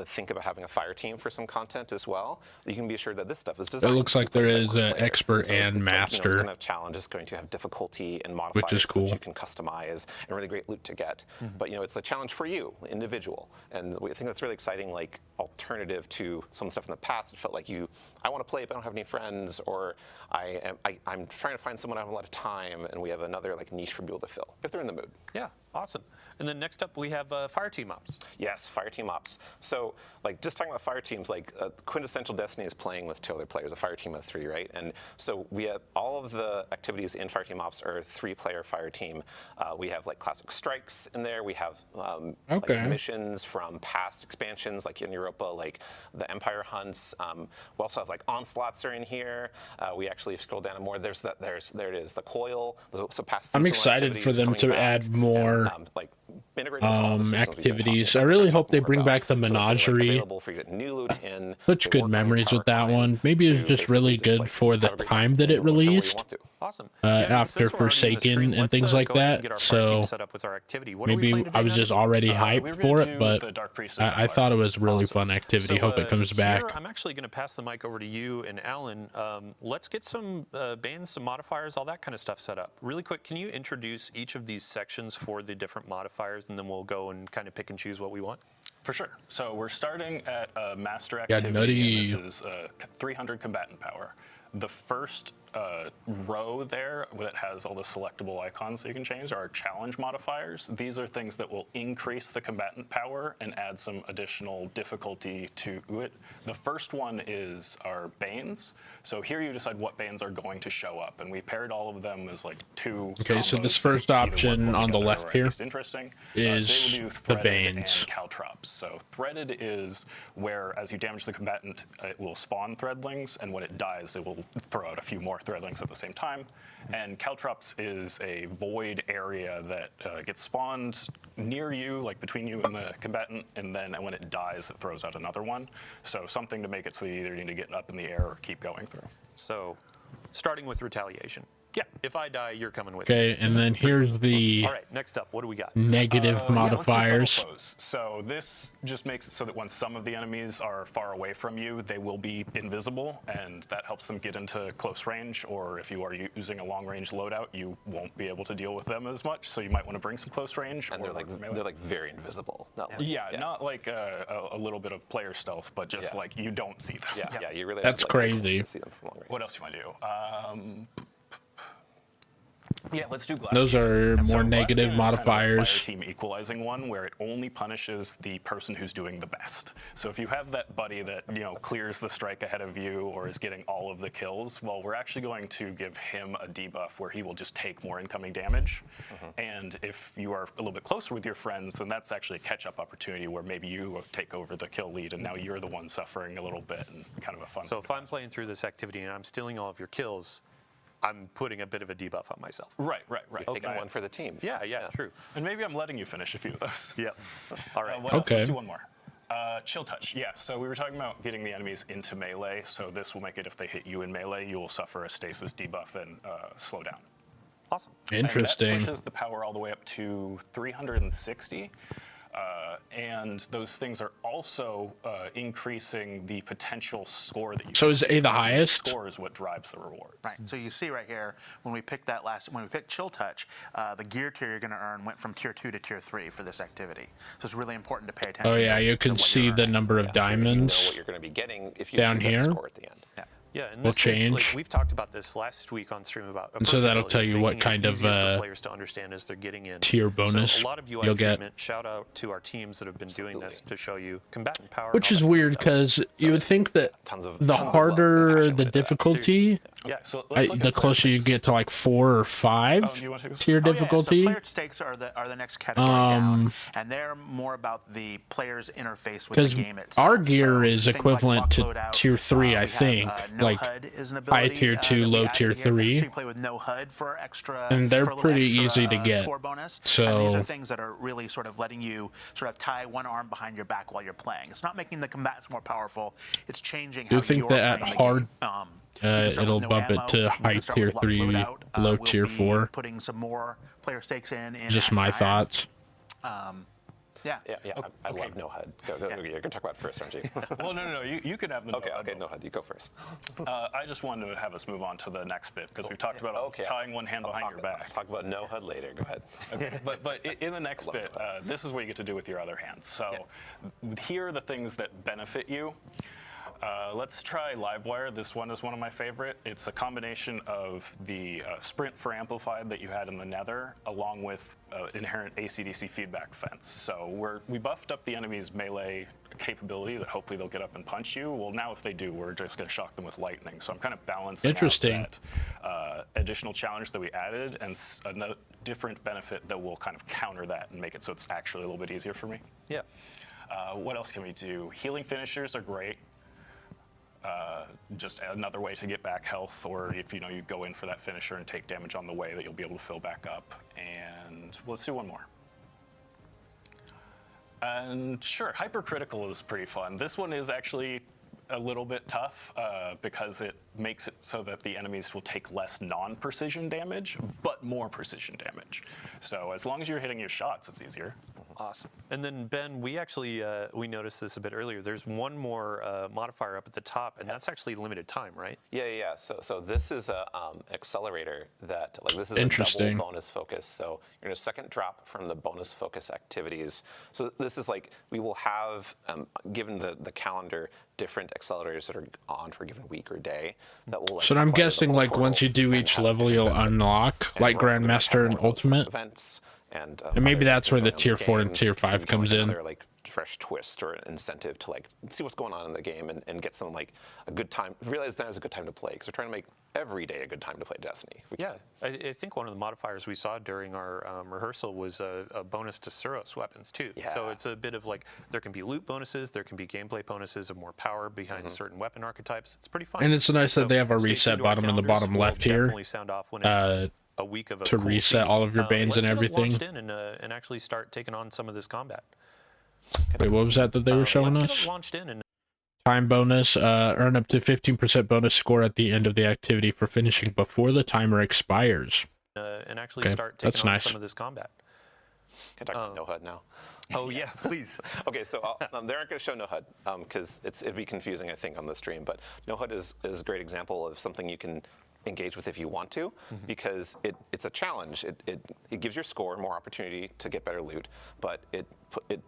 think about having a fire team for some content as well, you can be assured that this stuff is designed. It looks like there is an expert and it's master, it's going to have challenges, going to have difficulty and modifiers which is cool. that you can customize and really great loot to get. But it's a challenge for you, individual, and I think that's really exciting. Like alternative to some stuff in the past, it felt like I want to play, but I don't have any friends, or I'm trying to find someone I have a lot of time, and we have another like niche for people to fill if they're in the mood. Yeah. Awesome. And then next up, we have fire team ops. Yes, fire team ops. So, like, just talking about fire teams, like, quintessential Destiny is playing with 2 other players, a fire team of 3, right? And so we have all of the activities in fire team ops are a 3-player fire team. We have, like, classic strikes in there. We have like, missions from past expansions, like in Europa, like the Empire hunts. We also have, like, onslaughts are in here. We actually scroll down more. There it is, the coil. So past I'm seasonal excited for activities them coming to back, add more and, like, integrated with all the systems we've been talking activities. about. I really We're hope they talking bring more back the about. So they're, like, menagerie. available for you to get new loot in. Such They good work on memories power with that climb one. Maybe it was to just really basically good for the have a great time that it and whichever way you released. want to. Awesome. After since we're already in the Forsaken screen, and let's, things like go ahead and that, get our fire team so set up with our activity. What are we maybe playing today, I was Matt? just already we hyped were for gonna it, do but the Dark Priestess I Empire. thought it was a really Awesome. fun activity. Hope it comes here, back. I'm actually going to pass the mic over to you and Alan. Let's get some bans, some modifiers, all that kind of stuff set up. Really quick, can you introduce each of these sections for the different modifiers, and then we'll go and kind of pick and choose what we want? For sure. So we're starting at master Yeah, activity. nutty. And this is 300 combatant power. The first row there that has all the selectable icons that you can change are challenge modifiers. These are things that will increase the combatant power and add some additional difficulty to it. The first one is our Banes. So here you decide what Banes are going to show up, and we paired all of them as like 2 Okay, so combos this that first either work option well on the together left or at here least interesting. is They will do the threaded Banes. and caltrops. So threaded is where as you damage the combatant, it will spawn threadlings, and when it dies, it will throw out a few more threadlings at the same time. And caltrops is a void area that gets spawned near you, like between you and the combatant, and then when it dies, it throws out another one. So something to make it so you either need to get up in the air or keep going through. So, starting with retaliation. Yeah. If I die, you're coming with me. Okay, and then here's the All right, next up, what do we got? negative Yeah, let's do modifiers. subtle foes. So this just makes it so that when some of the enemies are far away from you, they will be invisible, and that helps them get into close range. Or if you are using a long-range loadout, you won't be able to deal with them as much. So you might want to bring some close range. And or they're like very invisible. Not like, yeah, not like a little bit of player stealth, but just like you don't see them. yeah, you really. That's have to, like, crazy. See them from long range. What else do you want to do? Yeah, let's do glass. Those are cannon. So more glass negative cannon is kind of a modifiers. fire team equalizing one where it only punishes the person who's doing the best. So if you have that buddy that clears the strike ahead of you or is getting all of the kills, well, we're actually going to give him a debuff where he will just take more incoming damage. And if you are a little bit closer with your friends, then that's actually a catch-up opportunity where maybe you take over the kill lead and now you're the one suffering a little bit, and kind of a fun. So if I'm playing through this activity and I'm stealing all of your kills, I'm putting a bit of a debuff on myself. Right. Taking one for the team. Yeah, true. And maybe I'm letting you finish a few of those. Yep. All right. What else? Okay. Let's do one more. Chill touch. Yeah, so we were talking about getting the enemies into melee. So this will make it if they hit you in melee, you will suffer a stasis debuff and slow down. Awesome. Interesting. And that pushes the power all the way up to 360. And those things are also increasing the potential score that you. So can is A see. the So highest? Score is what drives the reward. Right. So you see right here when we picked Chill Touch, the gear tier you're going to earn went from tier 2 to tier 3 for this activity. So it's really important to pay attention. Oh yeah, to you can what see you're the earning. number of So you know diamonds. what you're going to be getting if you down achieve that here. score at the end. Yeah. Yeah, and will this is, change. like, we've talked about this last week on stream about And so that'll approachability, tell you what making it kind of, easier for players to understand as they're getting in. tier bonus So a lot of UI you'll get. treatment. Shout out to our teams that have been doing this to show you combatant power. and Which all is that kind of weird stuff. because you would think that Tons of the love and harder passion the went into that. difficulty, Yeah. So let's look the at closer you get to like 4 or 5 do you want to take this? tier Oh, yeah, difficulty. So player stakes are the next category down, and they're more about the player's interface with Because the game itself. our gear So is things like equivalent lock to loadout, tier 3, we I have, think. no Like HUD is an high ability, tier 2, that we low added tier here. 3. So you play with no HUD for extra. And they're for a little pretty extra, easy to get. Score bonus. So- and these are things that are really sort of letting you sort of tie one arm behind your back while you're playing. It's not making the combatants more powerful. It's changing Do how you think you're that playing at the hard, game. You can start it'll with no bump it ammo, to you high can start tier with lock 3, loadout. low We'll tier be 4? Putting some more player stakes in. Just my Iron. thoughts. Yeah. Yeah, I love no HUD. Go, you're going to talk about it first, aren't you? Well, no. You can have the. okay, no HUD. You go first. I just wanted to have us move on to the next bit because we've talked about tying one hand behind your back. Let's talk about no HUD later. Go ahead. Okay, but in the next bit, this is what you get to do with your other hand. So here are the things that benefit you. Let's try Livewire. This one is one of my favorite. It's a combination of the sprint for amplified that you had in the Nether, along with inherent AC/DC feedback fence. So we buffed up the enemy's melee capability that hopefully they'll get up and punch you. Well, now if they do, we're just going to shock them with lightning. So I'm kind of balancing out that additional challenge that we added and a different benefit that will kind of counter that and make it so it's actually a little bit easier for me. Yeah. What else can we do? Healing finishers are great. Just another way to get back health, or if you go in for that finisher and take damage on the way, that you'll be able to fill back up. And let's do one more. And sure, hypercritical is pretty fun. This one is actually a little bit tough because it makes it so that the enemies will take less non-precision damage, but more precision damage. So as long as you're hitting your shots, it's easier. Awesome. And then Ben, we actually we noticed this a bit earlier. There's one more modifier up at the top, and that's actually limited time, right? Yeah. So this is a accelerator that this is a double bonus focus. So you're gonna second drop from the bonus focus activities. So this is we will have given the calendar different accelerators that are on for a given week or day that will. So I'm guessing once you do each level, you'll unlock Grandmaster and Ultimate. Events. And maybe that's where the tier 4 and tier 5 comes in. Another fresh twist or incentive to see what's going on in the game and get some a good time. Realize that is a good time to play because we're trying to make every day a good time to play Destiny. Yeah, I think one of the modifiers we saw during our rehearsal was a bonus to Suros weapons too. Yeah. So it's a bit of there can be loot bonuses, there can be gameplay bonuses of more power behind certain weapon archetypes. It's pretty fun. And it's nice that they have a reset button in the bottom left here. Definitely sound off when it's a week of to reset all of your banes and everything. Let's get and actually start taking on some of this combat. Wait, what was that they were showing us? Launched in and time bonus, earn up to 15% bonus score at the end of the activity for finishing before the timer expires. And actually start taking on some of this combat. Can I talk about no HUD now? Oh yeah, please. Okay, so they aren't going to show no HUD because it'd be confusing, I think, on the stream. But no HUD is a great example of something you can engage with if you want to, because it's a challenge. It gives your score more opportunity to get better loot, but it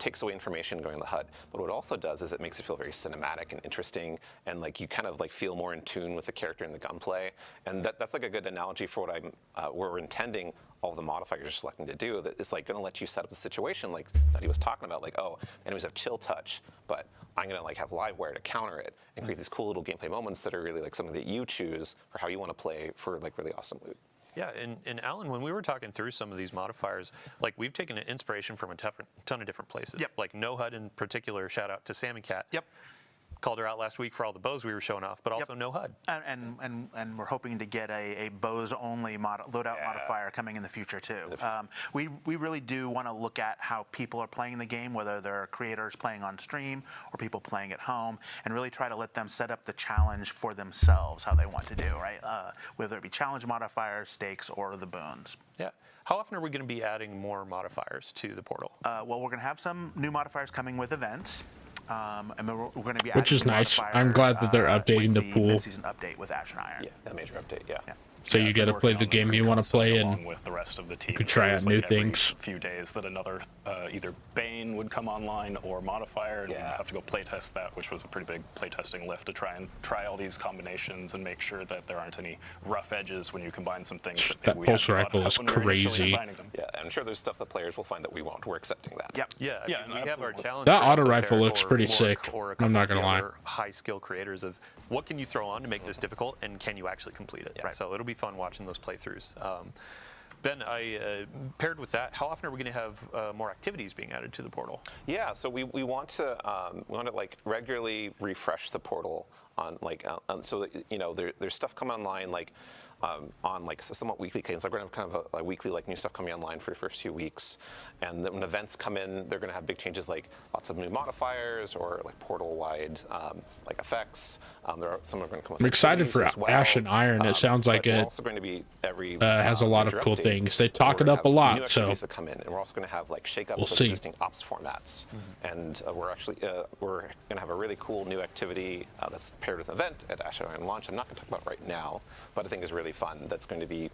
takes away information going to the HUD. But what it also does is it makes it feel very cinematic and interesting, and you kind of feel more in tune with the character and the gunplay. And that's a good analogy for what we're intending all the modifiers you're selecting to do. That it's going to let you set up the situation that he was talking about, oh, enemies have chill touch, but I'm going to have Livewire to counter it and create these cool little gameplay moments that are really something that you choose for how you want to play for really awesome loot. Yeah, and Alan, when we were talking through some of these modifiers, we've taken an inspiration from a ton of different places. Yep. No HUD in particular, shout out to Sammy Cat. Yep. Called her out last week for all the bows we were showing off, but also no HUD. And we're hoping to get a bows only loadout modifier coming in the future too. We really do want to look at how people are playing the game, whether they're creators playing on stream or people playing at home, and really try to let them set up the challenge for themselves, how they want to do, right? Whether it be challenge modifiers, stakes, or the boons. Yeah. How often are we going to be adding more modifiers to the portal? Well, we're going to have some new modifiers coming with events. And we're going to be which is nice. I'm glad that they're updating the pool. Mid-season update with Ash and Iron. Yeah, that major update. Yeah. So you get to play the game you want to play, and with the rest of the team. You could try out new every things. Few days that another either Bane would come online or modifier, and we'd have to go playtest that, which was a pretty big playtesting lift to try all these combinations and make sure that there aren't any rough edges when you combine some things. That pulse rifle is crazy. Yeah, I'm sure there's stuff that players will find that we won't. We're accepting that. Yep. Yeah, we have our challenge. That auto rifle looks pretty sick. I'm not gonna lie. High skill creators of what can you throw on to make this difficult, and can you actually complete it? Right. So it'll be fun watching those playthroughs. Ben, paired with that, how often are we going to have more activities being added to the portal? Yeah, so we want to regularly refresh the portal on so that, there's stuff coming online on somewhat weekly cadence. We're going to have kind of a weekly new stuff coming online for the first few weeks, and then when events come in, they're going to have big changes lots of new modifiers or portal-wide effects. There are some are going to come. I'm excited for Ash and Iron. It sounds like it also going to be every has a lot of cool things. They talk it up a lot, so that come in, and we're also going to have shake-ups we'll of see. existing ops formats, and we're going to have a really cool new activity that's paired with an event at Ash and Iron launch. I'm not going to talk about it right now, but I think is really fun. That's going to be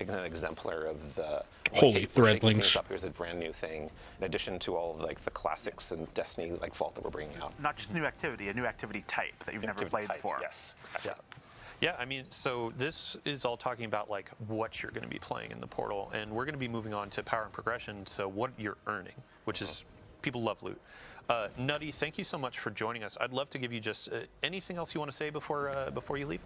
an exemplar of the Holy hey, we're shaking threadlings. things up. Here's a brand new thing, in addition to all of like the classics and Destiny like Vault that we're bringing out. Not just new activity, a new activity type that you've never played Type, before. Yes. Yeah. Yeah, I mean, so this is all talking about like what you're going to be playing in the portal, and we're going to be moving on to power and progression. So what you're earning, which is people love loot. Nutty, thank you so much for joining us. I'd love to give you just anything else you want to say before you leave.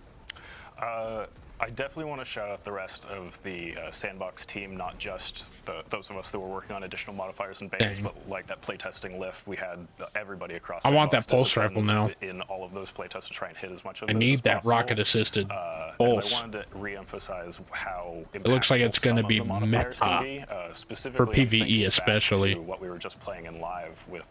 I definitely want to shout out the rest of the Sandbox team, not just those of us that were working on additional modifiers and bands, but like that playtesting lift. We had everybody across. I want that Sandbox pulse rifle disciplines now. in all of those playtests to try and hit as much of I this need as that possible. rocket-assisted And I pulse. wanted to re-emphasize how It looks like it's going to be meta, specifically for I'm thinking PvE back especially. to what we were just playing in live with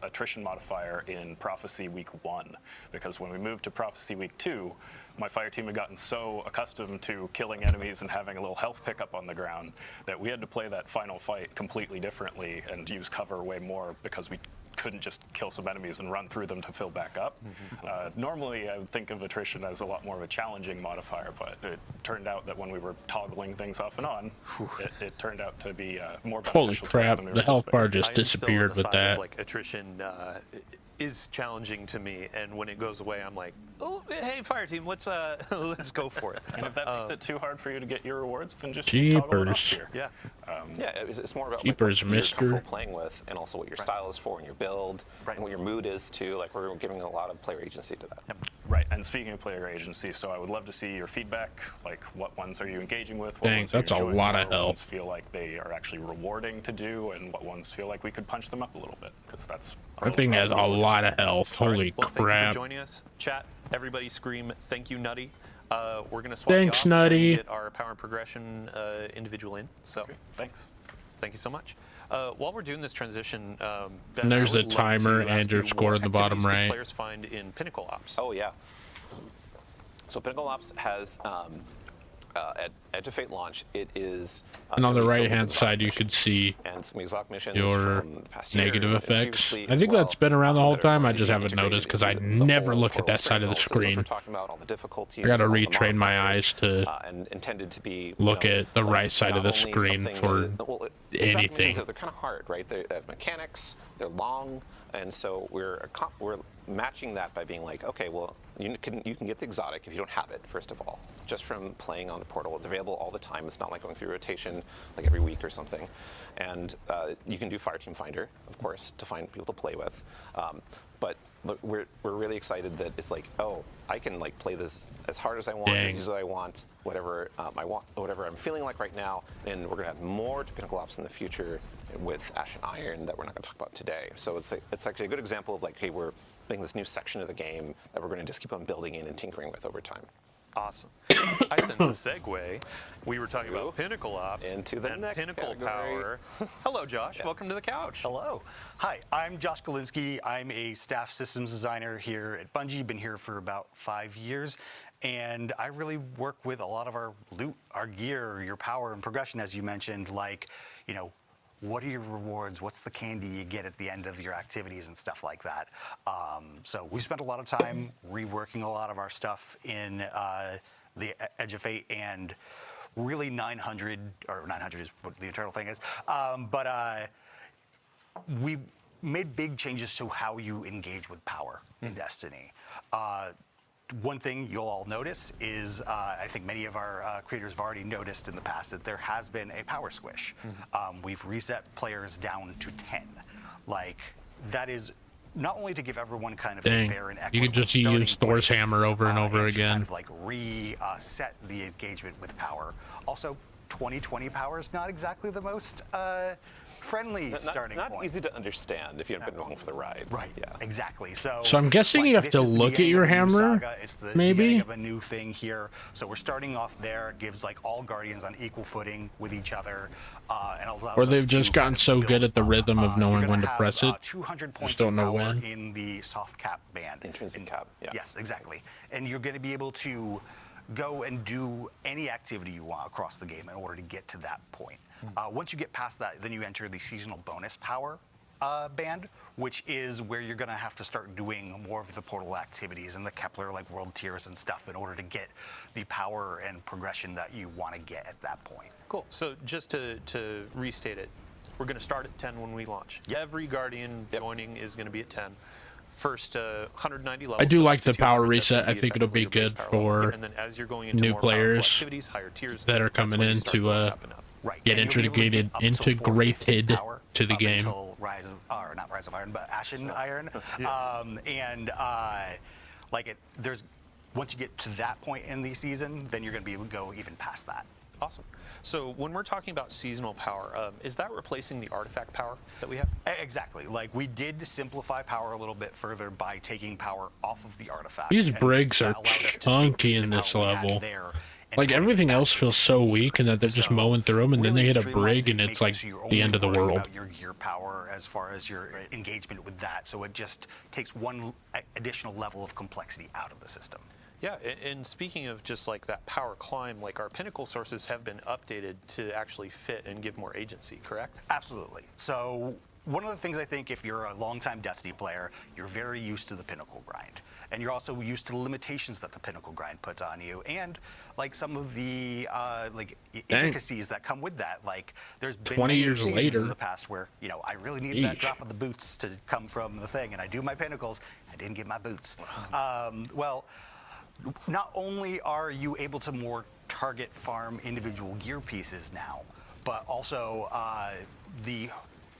attrition modifier in Prophecy Week 1, because when we moved to Prophecy Week 2, my fire team had gotten so accustomed to killing enemies and having a little health pickup on the ground that we had to play that final fight completely differently and use cover way more because we couldn't just kill some enemies and run through them to fill back up. Normally, I would think of attrition as a lot more of a challenging modifier, but it turned out that when we were toggling things off and on, it turned out to be more beneficial. Holy to us crap, than we were the health bar anticipating. just I am still on disappeared the with side that. Of, like attrition is challenging to me, and when it goes away, I'm like, oh, hey, fire team, let's let's go for it. And if that makes it too hard for you to get your rewards, then just toggle it off Jeepers. here. Yeah. Yeah, it's more about Jeepers, like, what you're mister. comfortable playing with, and also what your style is for, and your build, and what your mood is too. Like we're giving a lot of player agency to that. Right, and speaking of player agency, so I would love to see your feedback, like what ones are you engaging with, what Dang, ones are you that's a enjoying lot more, of what ones health. feel like they are actually rewarding to do, and what ones feel like we could punch them up a little bit, because that's... That thing has a lot of health. All right, Holy well, Thank you crap. for joining us. Chat, everybody scream, thank you, Nutty. We're going to swap Thanks, you off when we Nutty. get our power and progression individual in. So Okay, thanks. thank you so much. While we're doing this transition, Ben, And there's I the would love timer to and ask your you, score what in the bottom activities do right. players find in Pinnacle Ops? Oh yeah. So Pinnacle Ops has at Edge of Fate launch, it is. And on the gonna be filled right hand with side, you exotic can see and some exotic missions your from the past year negative and effects. previously I as think well, that's been around the whole that are time. I already just haven't integrated noticed because I into the never whole look at Portal that side of the Experience. So screen. we're talking about all the difficulties. I gotta all the retrain my modifiers, eyes to and intended to be look at the like, right side of not the only screen something for exotic anything. missions, they're kind of hard, right? They have mechanics, they're long, and so we're matching that by being like, okay, well, you can get the exotic if you don't have it, first of all, just from playing on the portal. It's available all the time. It's not like going through rotation like every week or something. And you can do Fireteam Finder, of course, to find people to play with. But look, we're really excited that it's like, oh, I can like play this as hard as I want, Dang. as easy as I want, whatever I want, whatever I'm feeling like right now. And we're gonna have more to Pinnacle Ops in the future with Ash and Iron that we're not gonna talk about today. So it's actually a good example of like, hey, we're making this new section of the game that we're gonna just keep on building in and tinkering with over time. Awesome. I sense a segue. We were talking about Pinnacle Ops into the and next Pinnacle category. Power. Hello, Josh. Welcome to the couch. Hello. Hi, I'm Josh Galinsky. I'm a staff systems designer here at Bungie. Been here for about 5 years. And I really work with a lot of our loot, our gear, your power and progression, as you mentioned, like, you know, what are your rewards? What's the candy you get at the end of your activities and stuff like that? So we spent a lot of time reworking a lot of our stuff in the Edge of Fate, and really 900 is what the internal thing is. But we made big changes to how you engage with power in Destiny. One thing you'll all notice is, I think many of our creators have already noticed in the past, that there has been a power squish. We've reset players down to 10. Like, that is not only to give everyone kind of a Dang. fair and You equitable could just starting use Thor's place, hammer over and over to again. kind of like reset the engagement with power. Also, 2020 power is not exactly the most friendly starting Not point. easy to understand if you haven't been along for the ride. Right. Yeah. Exactly. So I'm guessing you have this to is the look at beginning your of a new hammer, saga. It's the maybe? beginning of a new thing here. So we're starting off there. It gives like all guardians on equal footing with each other, and allows Or us they've to just gotten kind of so build good at the up. rhythm of You're knowing gonna when to have, press it. 200 points don't of know power when. in the soft cap band. Intrinsic cap, yeah. Yes, exactly. And you're going to be able to go and do any activity you want across the game in order to get to that point. Once you get past that, then you enter the seasonal bonus power band, which is where you're going to have to start doing more of the portal activities and the Kepler like world tiers and stuff in order to get the power and progression that you want to get at that point. Cool. So just to restate it, we're going to start at 10 when we launch. Yep. Every Guardian joining is going to be at 10. First 190 levels. I do so like up to the power 200, that's reset. gonna I be think it'll be effectively your base good power level. for And then as you're going into new more powerful players activities, higher tiers, that are that's coming when you in start to going up and up. Right. get and you'll be able to integrated get up to 450 integrated power to the up game. until not Rise of Iron, but Ashen Iron. There's once you get to that point in the season, then you're going to be able to go even past that. Awesome. So when we're talking about seasonal power, is that replacing the artifact power that we have? Exactly. Like we did simplify power a little bit further by taking power off of the artifact. These and brigs that are allowed us to take chunky the in this power we had level. there and Like put it everything back else into feels so the weak, and that they're just so mowing through them, and then they really hit a streamlines brig, it, and makes it's it like so you're the only end of the worried world. about your gear power as far as your engagement with that. So it just takes one additional level of complexity out of the system. Yeah, and speaking of just like that power climb, like our pinnacle sources have been updated to actually fit and give more agency, correct? Absolutely. So one of the things I think if you're a longtime Destiny player, you're very used to the pinnacle grind. And you're also used to the limitations that the pinnacle grind puts on you, and like some of the intricacies that come with that. Like there's been 20 many years seasons later. in the past where I really needed that Eesh. drop of the boots to come from the thing, and I do my pinnacles, I didn't get my boots. Not only are you able to more target farm individual gear pieces now, but also the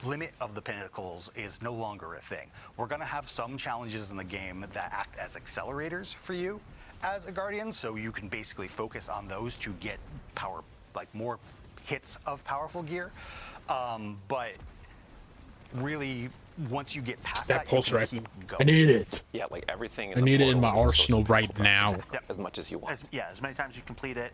limit of the pinnacles is no longer a thing. We're going to have some challenges in the game that act as accelerators for you as a Guardian, so you can basically focus on those to get power, like more hits of powerful gear. But really, once you get past That that, you pulse can rifle. keep I going. need it. Yeah, like everything. I need it in my portal is a source arsenal of right critical now. progress, as much as you want. As many times you complete it,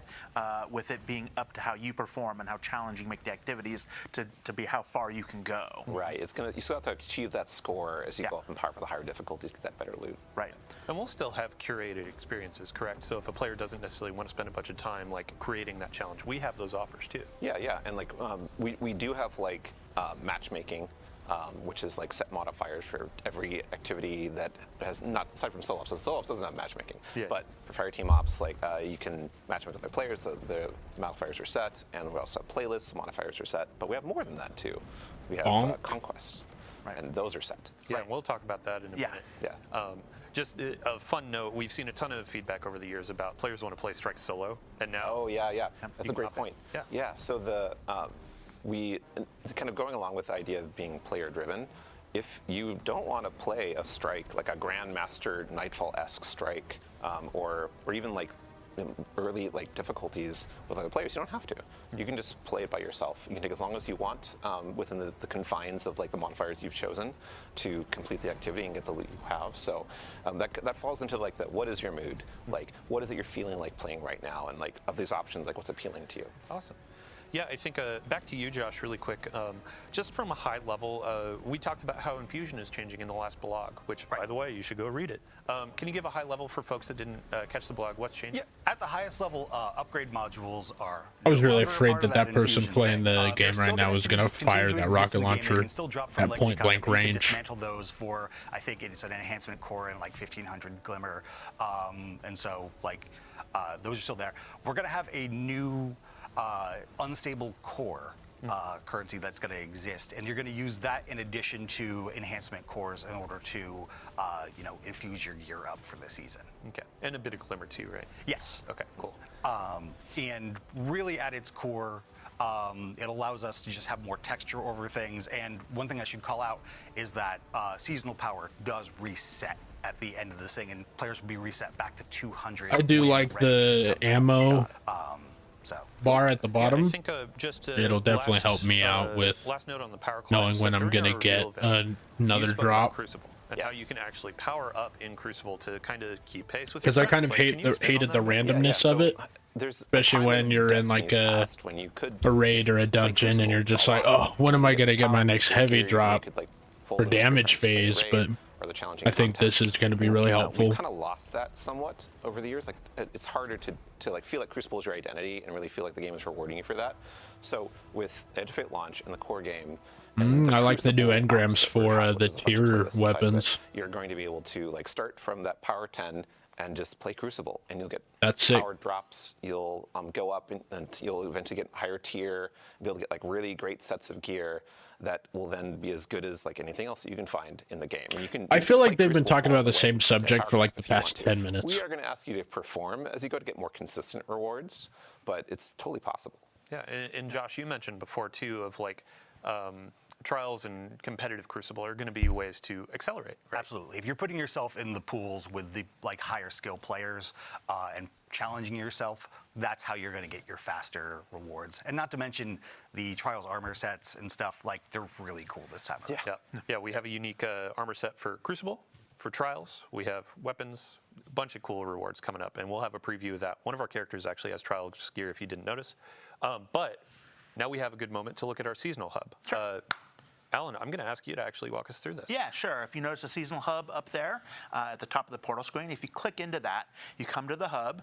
with it being up to how you perform and how challenging you make the activities to be how far you can go. Right. You still have to achieve that score as you Yeah. go up in power for the higher difficulties, get that better loot. Right. And we'll still have curated experiences, correct? So if a player doesn't necessarily want to spend a bunch of time like creating that challenge, we have those offers too. Yeah, and like we do have like matchmaking, which is like set modifiers for every activity that has not aside from solo ops. So solo ops doesn't have matchmaking, Yeah. but for fire team ops, like you can match with other players. The modifiers are set, and we also have playlists. Modifiers are set, but we have more than that too. We have conquests, Right. and those are set. Yeah, and we'll talk about that in a Yeah. minute. Yeah. Just a fun note, we've seen a ton of feedback over the years about players want to play Strike solo, and now Oh yeah. That's You a great can point. hop in. Yeah. So we kind of going along with the idea of being player driven. If you don't want to play a strike like a Grandmaster Nightfall-esque strike, or even like early like difficulties with other players, you don't have to. You can just play it by yourself. You can take as long as you want within the confines of like the modifiers you've chosen to complete the activity and get the loot you have. So that falls into like the what is your mood? Like what is it you're feeling like playing right now? And like of these options, like what's appealing to you? Awesome. Yeah, I think back to you, Josh, really quick. Just from a high level, we talked about how Infusion is changing in the last blog, which, by the way, you should go read it. Can you give a high level for folks that didn't catch the blog? What's changing? Yeah, at the highest level, upgrade modules are. I was no really longer afraid part of that person infusion playing thing. the They're game right still now was gonna continue fire to that exist rocket in the game, and they launcher can still drop from at Lexicon, point-blank and you can range. dismantle those for, I think it's an enhancement core and like 1500 glimmer, and so like those are still there. We're gonna have a new unstable core. Currency that's going to exist, and you're going to use that in addition to enhancement cores in order to, infuse your gear up for the season. Okay, and a bit of glimmer too, right? Yes. Okay, cool. And really, at its core, it allows us to just have more texture over things. And one thing I should call out is that seasonal power does reset at the end of this thing, and players will be reset back to 200. I do when like ready the comes out. ammo So. bar at the bottom. I think just It'll definitely help me out with last note on the power climb. knowing So when I'm during gonna our get reveal event, another you spoke about drop. Crucible and how you can actually power up in Crucible to kind of keep pace with. Because your I kind friends. of Like, can you expand hated the on that? randomness of it, There's especially when you're in like a raid or a dungeon and you're just like, oh, when am I gonna get my next heavy drop for damage phase? But or the challenging I think content. this is going to be really helpful. We've kind of lost that somewhat over the years. Like it's harder to like feel like Crucible is your identity and really feel like the game is rewarding you for that. So with Edge of Fate launch and the core game, I like the new Crucible engrams ops that we for have, the which is a bunch of tier playlists inside of it, weapons. you're going to be able to like start from that power 10 and just play Crucible, and you'll get That's sick. powered drops. You'll go up and you'll eventually get higher tier. Be able to get like really great sets of gear that will then be as good as like anything else that you can find in the game. And you can. I feel just like play they've been Crucible talking all about the way same with subject power for like craft the if you want past to. 10 minutes. We are going to ask you to perform as you go to get more consistent rewards, but it's totally possible. Yeah, and Josh, you mentioned before too of like trials and competitive Crucible are going to be ways to accelerate. Right? Absolutely. If you're putting yourself in the pools with the like higher skill players and challenging yourself, that's how you're going to get your faster rewards. And not to mention the Trials armor sets and stuff, like they're really cool this time around. Yeah, we have a unique armor set for Crucible, for Trials. We have weapons, a bunch of cool rewards coming up, and we'll have a preview of that. One of our characters actually has Trials gear if you didn't notice. But now we have a good moment to look at our seasonal hub. Sure. Alan, I'm going to ask you to actually walk us through this. Yeah, sure. If you notice the seasonal hub up there at the top of the portal screen, if you click into that, you come to the hub,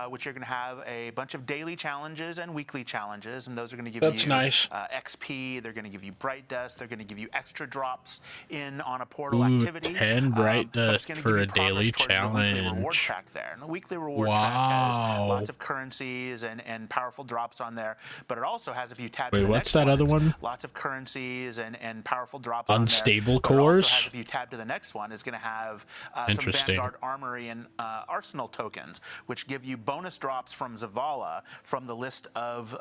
which you're going to have a bunch of daily challenges and weekly challenges, and those are going to give you nice. XP. They're going to give you bright dust. They're going to give you extra drops in on a portal activity. 10 bright dust for a daily The weekly reward challenge. track there, and the weekly reward track has lots of currencies and powerful drops on there. But it also has, if you tab to the Wait, next what's that other one? lots of currencies and powerful drops Unstable on there. But it also cores? has, if you tab to the next one, is going to have some Interesting. Vanguard Armory and Arsenal tokens, which give you bonus drops from Zavala from the list of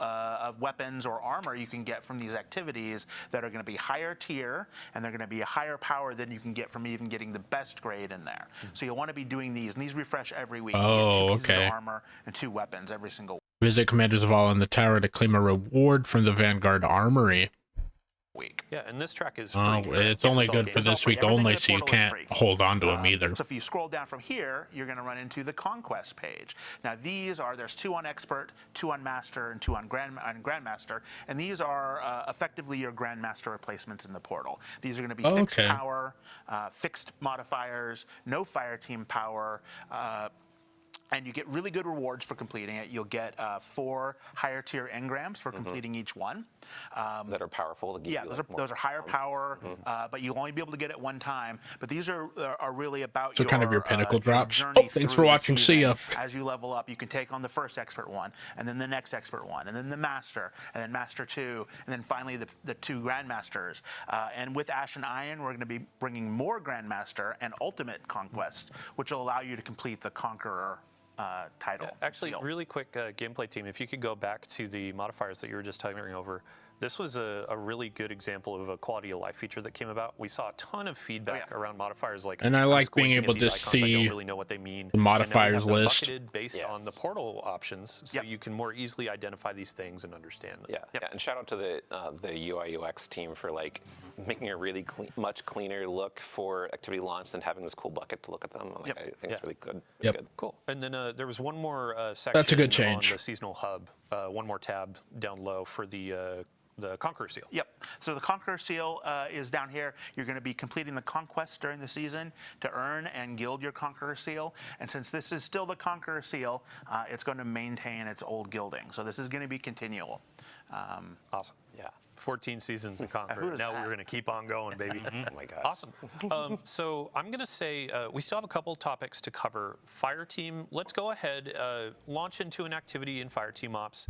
weapons or armor you can get from these activities that are going to be higher tier, and they're going to be a higher power than you can get from even getting the best grade in there. So you'll want to be doing these, and these refresh every week. You get 2 pieces of armor and 2 weapons every single week. Visit Commanders of All in the tower to claim a reward from the Vanguard Armory. Yeah, and this track is free. Oh, it's only good for this week only, so you can't hold on to them either. So if you scroll down from here, you're going to run into the Conquest page. Now there's 2 on Expert, 2 on Master, and 2 on Grandmaster, and these are effectively your Grandmaster replacements in the portal. These are going to be fixed power, fixed modifiers, no fire team power, and you get really good rewards for completing it. You'll get 4 higher tier engrams for completing each one. That are powerful. To give you those are higher power, but you'll only be able to get it one time. But these are really about So kind of your pinnacle drops. journey Thanks for through the watching. season. See ya. As you level up, you can take on the first expert one, and then the next expert one, and then the master, and then master 2, and then finally the 2 grandmasters. And with Ash and Iron, we're going to be bringing more grandmaster and ultimate conquest, which will allow you to complete the conqueror title. Yeah, actually, really quick gameplay team, if you could go back to the modifiers that you were just talking over, this was a really good example of a quality of life feature that came about. We saw a ton of feedback around modifiers, like, and I like being squinting at able these to icons, I see don't really know what they mean. the modifiers and then we have them list. bucketed based on the portal options, so you can more easily identify these things and understand them. Yeah, and shout out to the UI UX team for like making a really much cleaner look for activity launch and having this cool bucket to look at them. Like, I think it's really good. Really good. Cool. And then there was one more section That's a good change. on the seasonal hub, one more tab down low for the Conqueror Seal. Yep. So the Conqueror Seal is down here. You're going to be completing the conquests during the season to earn and guild your Conqueror Seal. And since this is still the Conqueror Seal, it's going to maintain its old gilding. So this is going to be continual. Awesome. Yeah. 14 seasons of Conqueror. Now we're going to keep on going, baby. Oh my God. Awesome. So I'm going to say we still have a couple topics to cover. Fire Team, let's go ahead, launch into an activity in Fire Team Ops.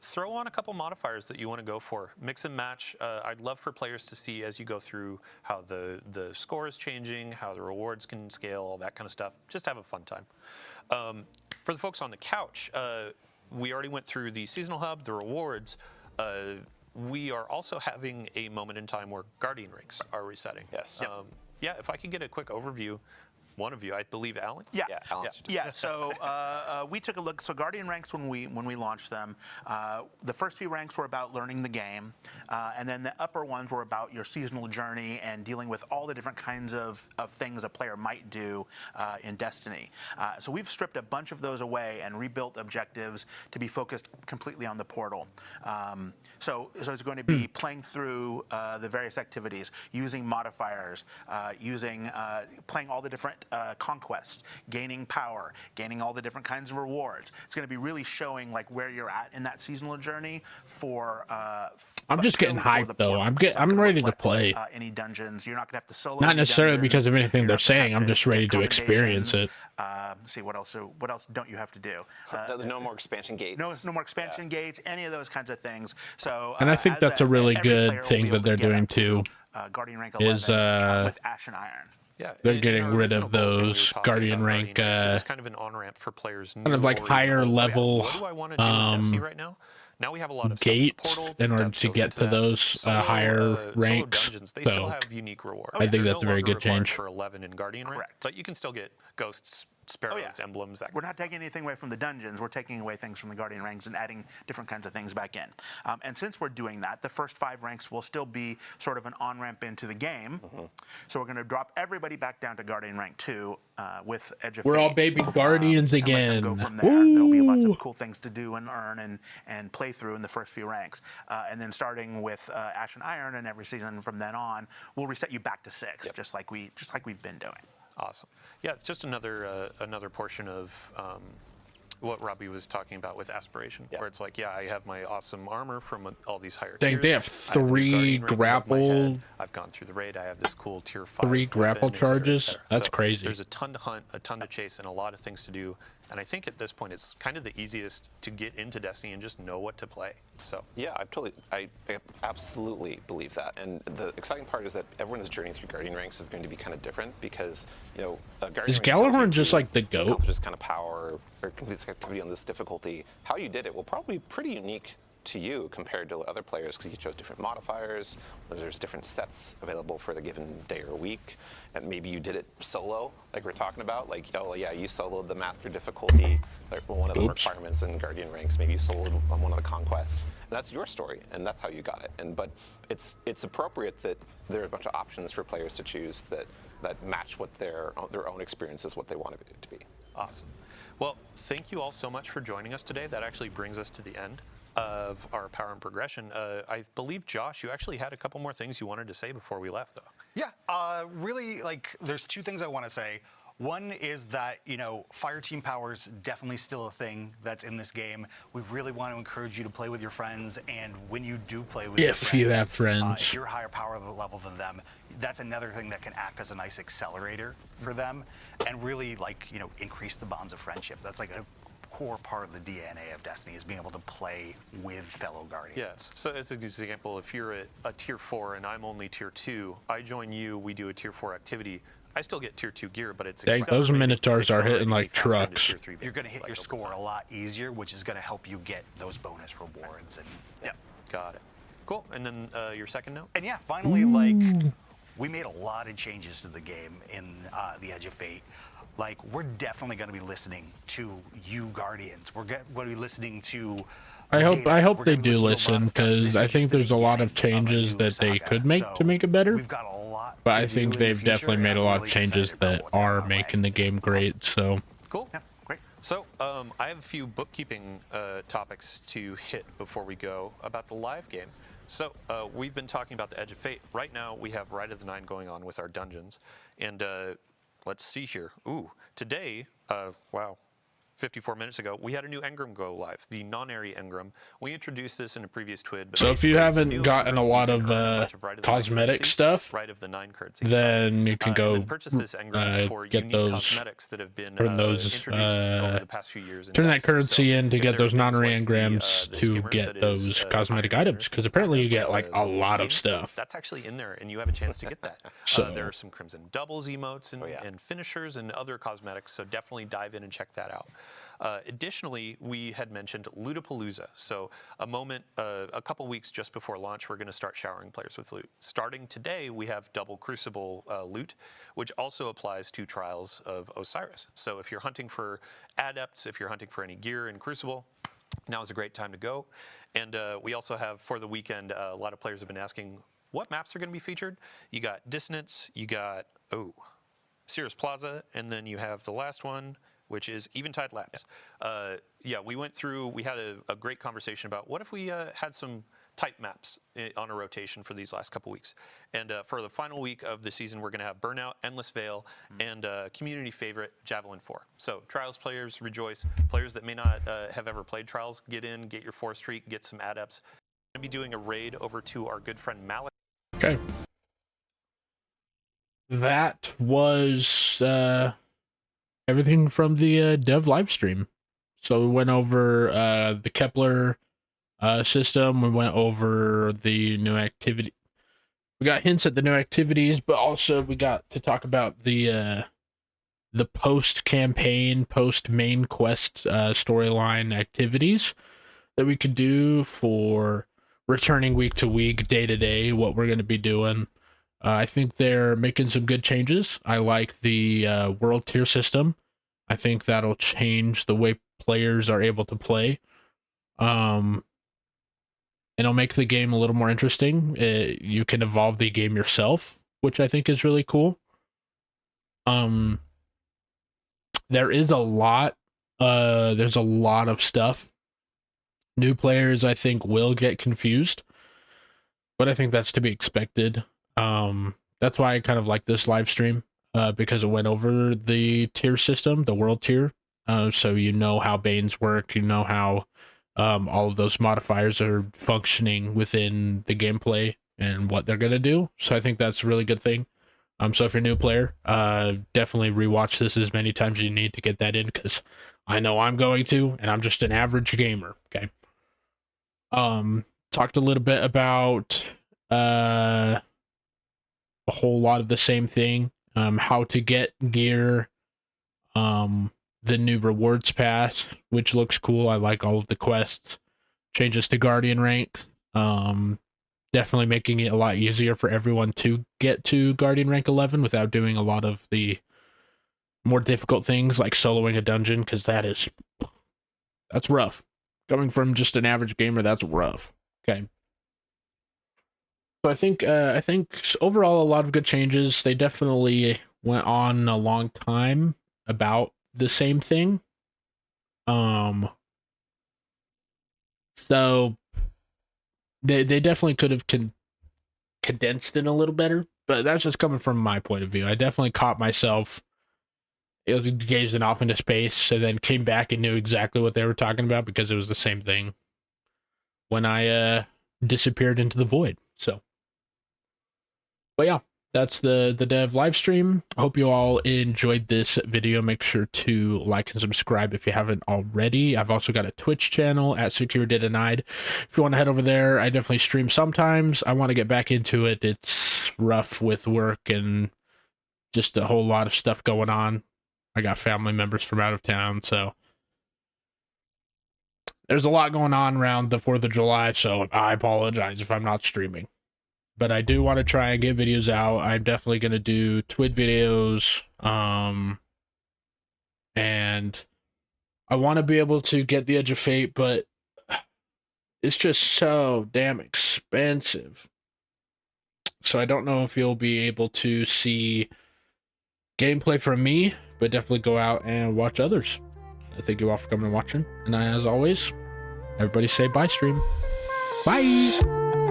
Throw on a couple modifiers that you want to go for. Mix and match. I'd love for players to see as you go through how the score is changing, how the rewards can scale, all that kind of stuff. Just have a fun time. For the folks on the couch, we already went through the seasonal hub, the rewards. We are also having a moment in time where Guardian ranks are resetting. Yes. Yeah, if I could get a quick overview. one of you, I believe, Alan. Yeah. Yeah, Alan. Yeah, so we took a look. So Guardian ranks, when we launched them, the first few ranks were about learning the game, and then the upper ones were about your seasonal journey and dealing with all the different kinds of things a player might do in Destiny. So we've stripped a bunch of those away and rebuilt objectives to be focused completely on the portal. So it's going to be playing through the various activities, using modifiers, playing all the different conquests, gaining power, gaining all the different kinds of rewards. It's going to be really showing like where you're at in that seasonal journey for. I'm just getting hyped though. I'm ready to play. Any dungeons? You're not going to have to solo. Not any necessarily dungeons. because of anything You're they're not gonna saying. have I'm to just get ready to experience it. Let's see what else don't you have to do? There's no more expansion gates. No more expansion gates. Any of those kinds of things. So. And I think that's a really good thing that they're doing too. Guardian rank 11 Is with Ash and Iron. Yeah, they're in getting our rid original of goals when we were those talking Guardian about rank, Guardian ranks, it was kind of an on-ramp for players. kind of like higher level What do I want to do in Destiny right now? Now we have a lot of gates stuff. in order to get to those higher ranks. Solo dungeons, they So still have unique rewards. I think They're that's a no very longer good required change. For 11 in Guardian rank, Correct. but you can still get ghosts, sparrows, emblems. That We're not taking anything away from the dungeons. We're taking away things from the Guardian ranks and adding different kinds of things back in. And since we're doing that, the first 5 ranks will still be sort of an on-ramp into the game. So we're going to drop everybody back down to Guardian rank 2 with Edge of Fate. We're all baby Guardians and let them again. go from there. There'll be lots Woo! of cool things to do and earn and play through in the first few ranks. And then starting with Ash and Iron, and every season from then on, we'll reset you back to 6, just like we've been doing. Awesome. Yeah, it's just another portion of what Robbie was talking about with aspiration, where it's like, yeah, I have my awesome armor from all these higher Dang, tiers. they have I a new 3 Guardian rank above my grapple- head. I've gone through the raid. I have this cool tier 5. 3 grapple weapon, et cetera, et charges? cetera. That's So crazy. There's a ton to hunt, a ton to chase, and a lot of things to do. And I think at this point, it's kind of the easiest to get into Destiny and just know what to play. So Yeah, I absolutely believe that. And the exciting part is that everyone's journey through Guardian ranks is going to be kind of different because, Guardian Is rank tells you Gjallarhorn just to like the goat? accomplish this kind of power or complete this activity on this difficulty. How you did it will probably be pretty unique to you compared to other players because you chose different modifiers. There's different sets available for the given day or week, and maybe you did it solo, like we're talking about. Like, oh yeah, you soloed the master difficulty, like one of the requirements in Guardian ranks. Maybe you soloed on one of the conquests, and that's your story, and that's how you got it. But it's appropriate that there are a bunch of options for players to choose that match what their own experiences, what they want it to be. awesome. Well, thank you all so much for joining us today. That actually brings us to the end of our Power and Progression. I believe, Josh, you actually had a couple more things you wanted to say before we left, though. Yeah, really, there's 2 things I want to say. One is that, fire team power is definitely still a thing that's in this game. We really want to encourage you to play with your friends, and when you do play with your friends, If you have friends. if you're a higher power level than them, that's another thing that can act as a nice accelerator for them and really, increase the bonds of friendship. That's like a core part of the DNA of Destiny is being able to play with fellow Guardians. Yes. So as an example, if you're at a tier 4 and I'm only tier 2, I join you, we do a tier 4 activity. I still get tier 2 gear, but it's Dang, those Minotaurs are hitting like faster into trucks. tier 3 You're going to hit like your over score time. a lot easier, which is going to help you get those bonus rewards. And yeah. Got it. Cool. And then your second note? And yeah, finally, we made a lot of changes to the game in the Edge of Fate. We're definitely going to be listening to you Guardians. We're going to be listening to. I hope We're they gonna do to a lot listen of stuff. This because is I just think the there's a lot of beginning a changes new that they saga. could make So to make it better. We've got a lot. But to I do think in the they've future, definitely and made a I'm lot of really changes excited about that what's coming are our making way. the game great. So Cool. Yeah, great. So I have a few bookkeeping topics to hit before we go about the live game. So we've been talking about the Edge of Fate. Right now we have Rite of the Nine going on with our dungeons. And let's see here. Ooh, today, wow, 54 minutes ago, we had a new engram go live, the non-area engram. We introduced this in a previous TWID. But So if you basically it's a haven't new gotten a engram. lot You of can earn a bunch Rite of the Nine cosmetic currency, stuff, Rite of the Nine currency, then you can and go then purchase this engram for get unique those cosmetics that have been from those, introduced over the past few years. in turn that Destiny. currency So in to if get there those are things non-area like engrams the to skimmer get that those is, cosmetic iron items, because apparently you get like a the lot of game, stuff. That's actually in there, and you have a chance to get that. So- There are some Crimson Doubles emotes and finishers and other cosmetics, so definitely dive in and check that out. Additionally, we had mentioned Lootapalooza. So a couple weeks just before launch, we're going to start showering players with loot. Starting today, we have double Crucible loot, which also applies to Trials of Osiris. So if you're hunting for adepts, if you're hunting for any gear in Crucible, now is a great time to go. And we also have, for the weekend, a lot of players have been asking what maps are going to be featured. You got Dissonance, you got, Cirrus Plaza, and then you have the last one, which is Eventide Labs. Yeah, we went through, we had a great conversation about what if we had some type maps on a rotation for these last couple weeks. And for the final week of the season, we're going to have Burnout, Endless Veil, and community favorite, Javelin 4. So Trials players rejoice. Players that may not have ever played Trials, get in, get your 4 streak, get some adepts. We're going to be doing a raid over to our good friend Malik. Okay. That was everything from the dev live stream. So we went over the Kepler system. We went over the new activity. We got hints at the new activities, but also we got to talk about the post-campaign, post-main quest storyline activities that we could do for returning week to week, day to day, what we're going to be doing. I think they're making some good changes. I like the world tier system. I think that'll change the way players are able to play. And it'll make the game a little more interesting. You can evolve the game yourself, which I think is really cool. There is a lot. There's a lot of stuff. New players, I think, will get confused, but I think that's to be expected. That's why I kind of like this live stream, because it went over the tier system, the world tier. So you know how Banes work, you know how all of those modifiers are functioning within the gameplay and what they're gonna do. So I think that's a really good thing. So if you're a new player, definitely rewatch this as many times as you need to get that in, because I know I'm going to, and I'm just an average gamer. Okay. Talked a little bit about a whole lot of the same thing. How to get gear, the new rewards pass, which looks cool. I like all of the quests. Changes to Guardian rank. Definitely making it a lot easier for everyone to get to Guardian rank 11 without doing a lot of the more difficult things like soloing a dungeon, because that's rough. Coming from just an average gamer, that's rough. Okay. So I think overall a lot of good changes. They definitely went on a long time about the same thing. So they definitely could have condensed it a little better, but that's just coming from my point of view. I definitely caught myself. It was gazing off into space and then came back and knew exactly what they were talking about, because it was the same thing when I disappeared into the void. So, but yeah, that's the dev live stream. I hope you all enjoyed this video. Make sure to like and subscribe if you haven't already. I've also got a Twitch channel at Security Denied. If you want to head over there, I definitely stream sometimes. I want to get back into it. It's rough with work and just a whole lot of stuff going on. I got family members from out of town, so there's a lot going on around the 4th of July, so I apologize if I'm not streaming. But I do want to try and get videos out. I'm definitely going to do Twid videos, and I want to be able to get the Edge of Fate, but it's just so damn expensive. So I don't know if you'll be able to see gameplay from me, but definitely go out and watch others. Thank you all for coming and watching. And as always, everybody say bye, stream. Bye!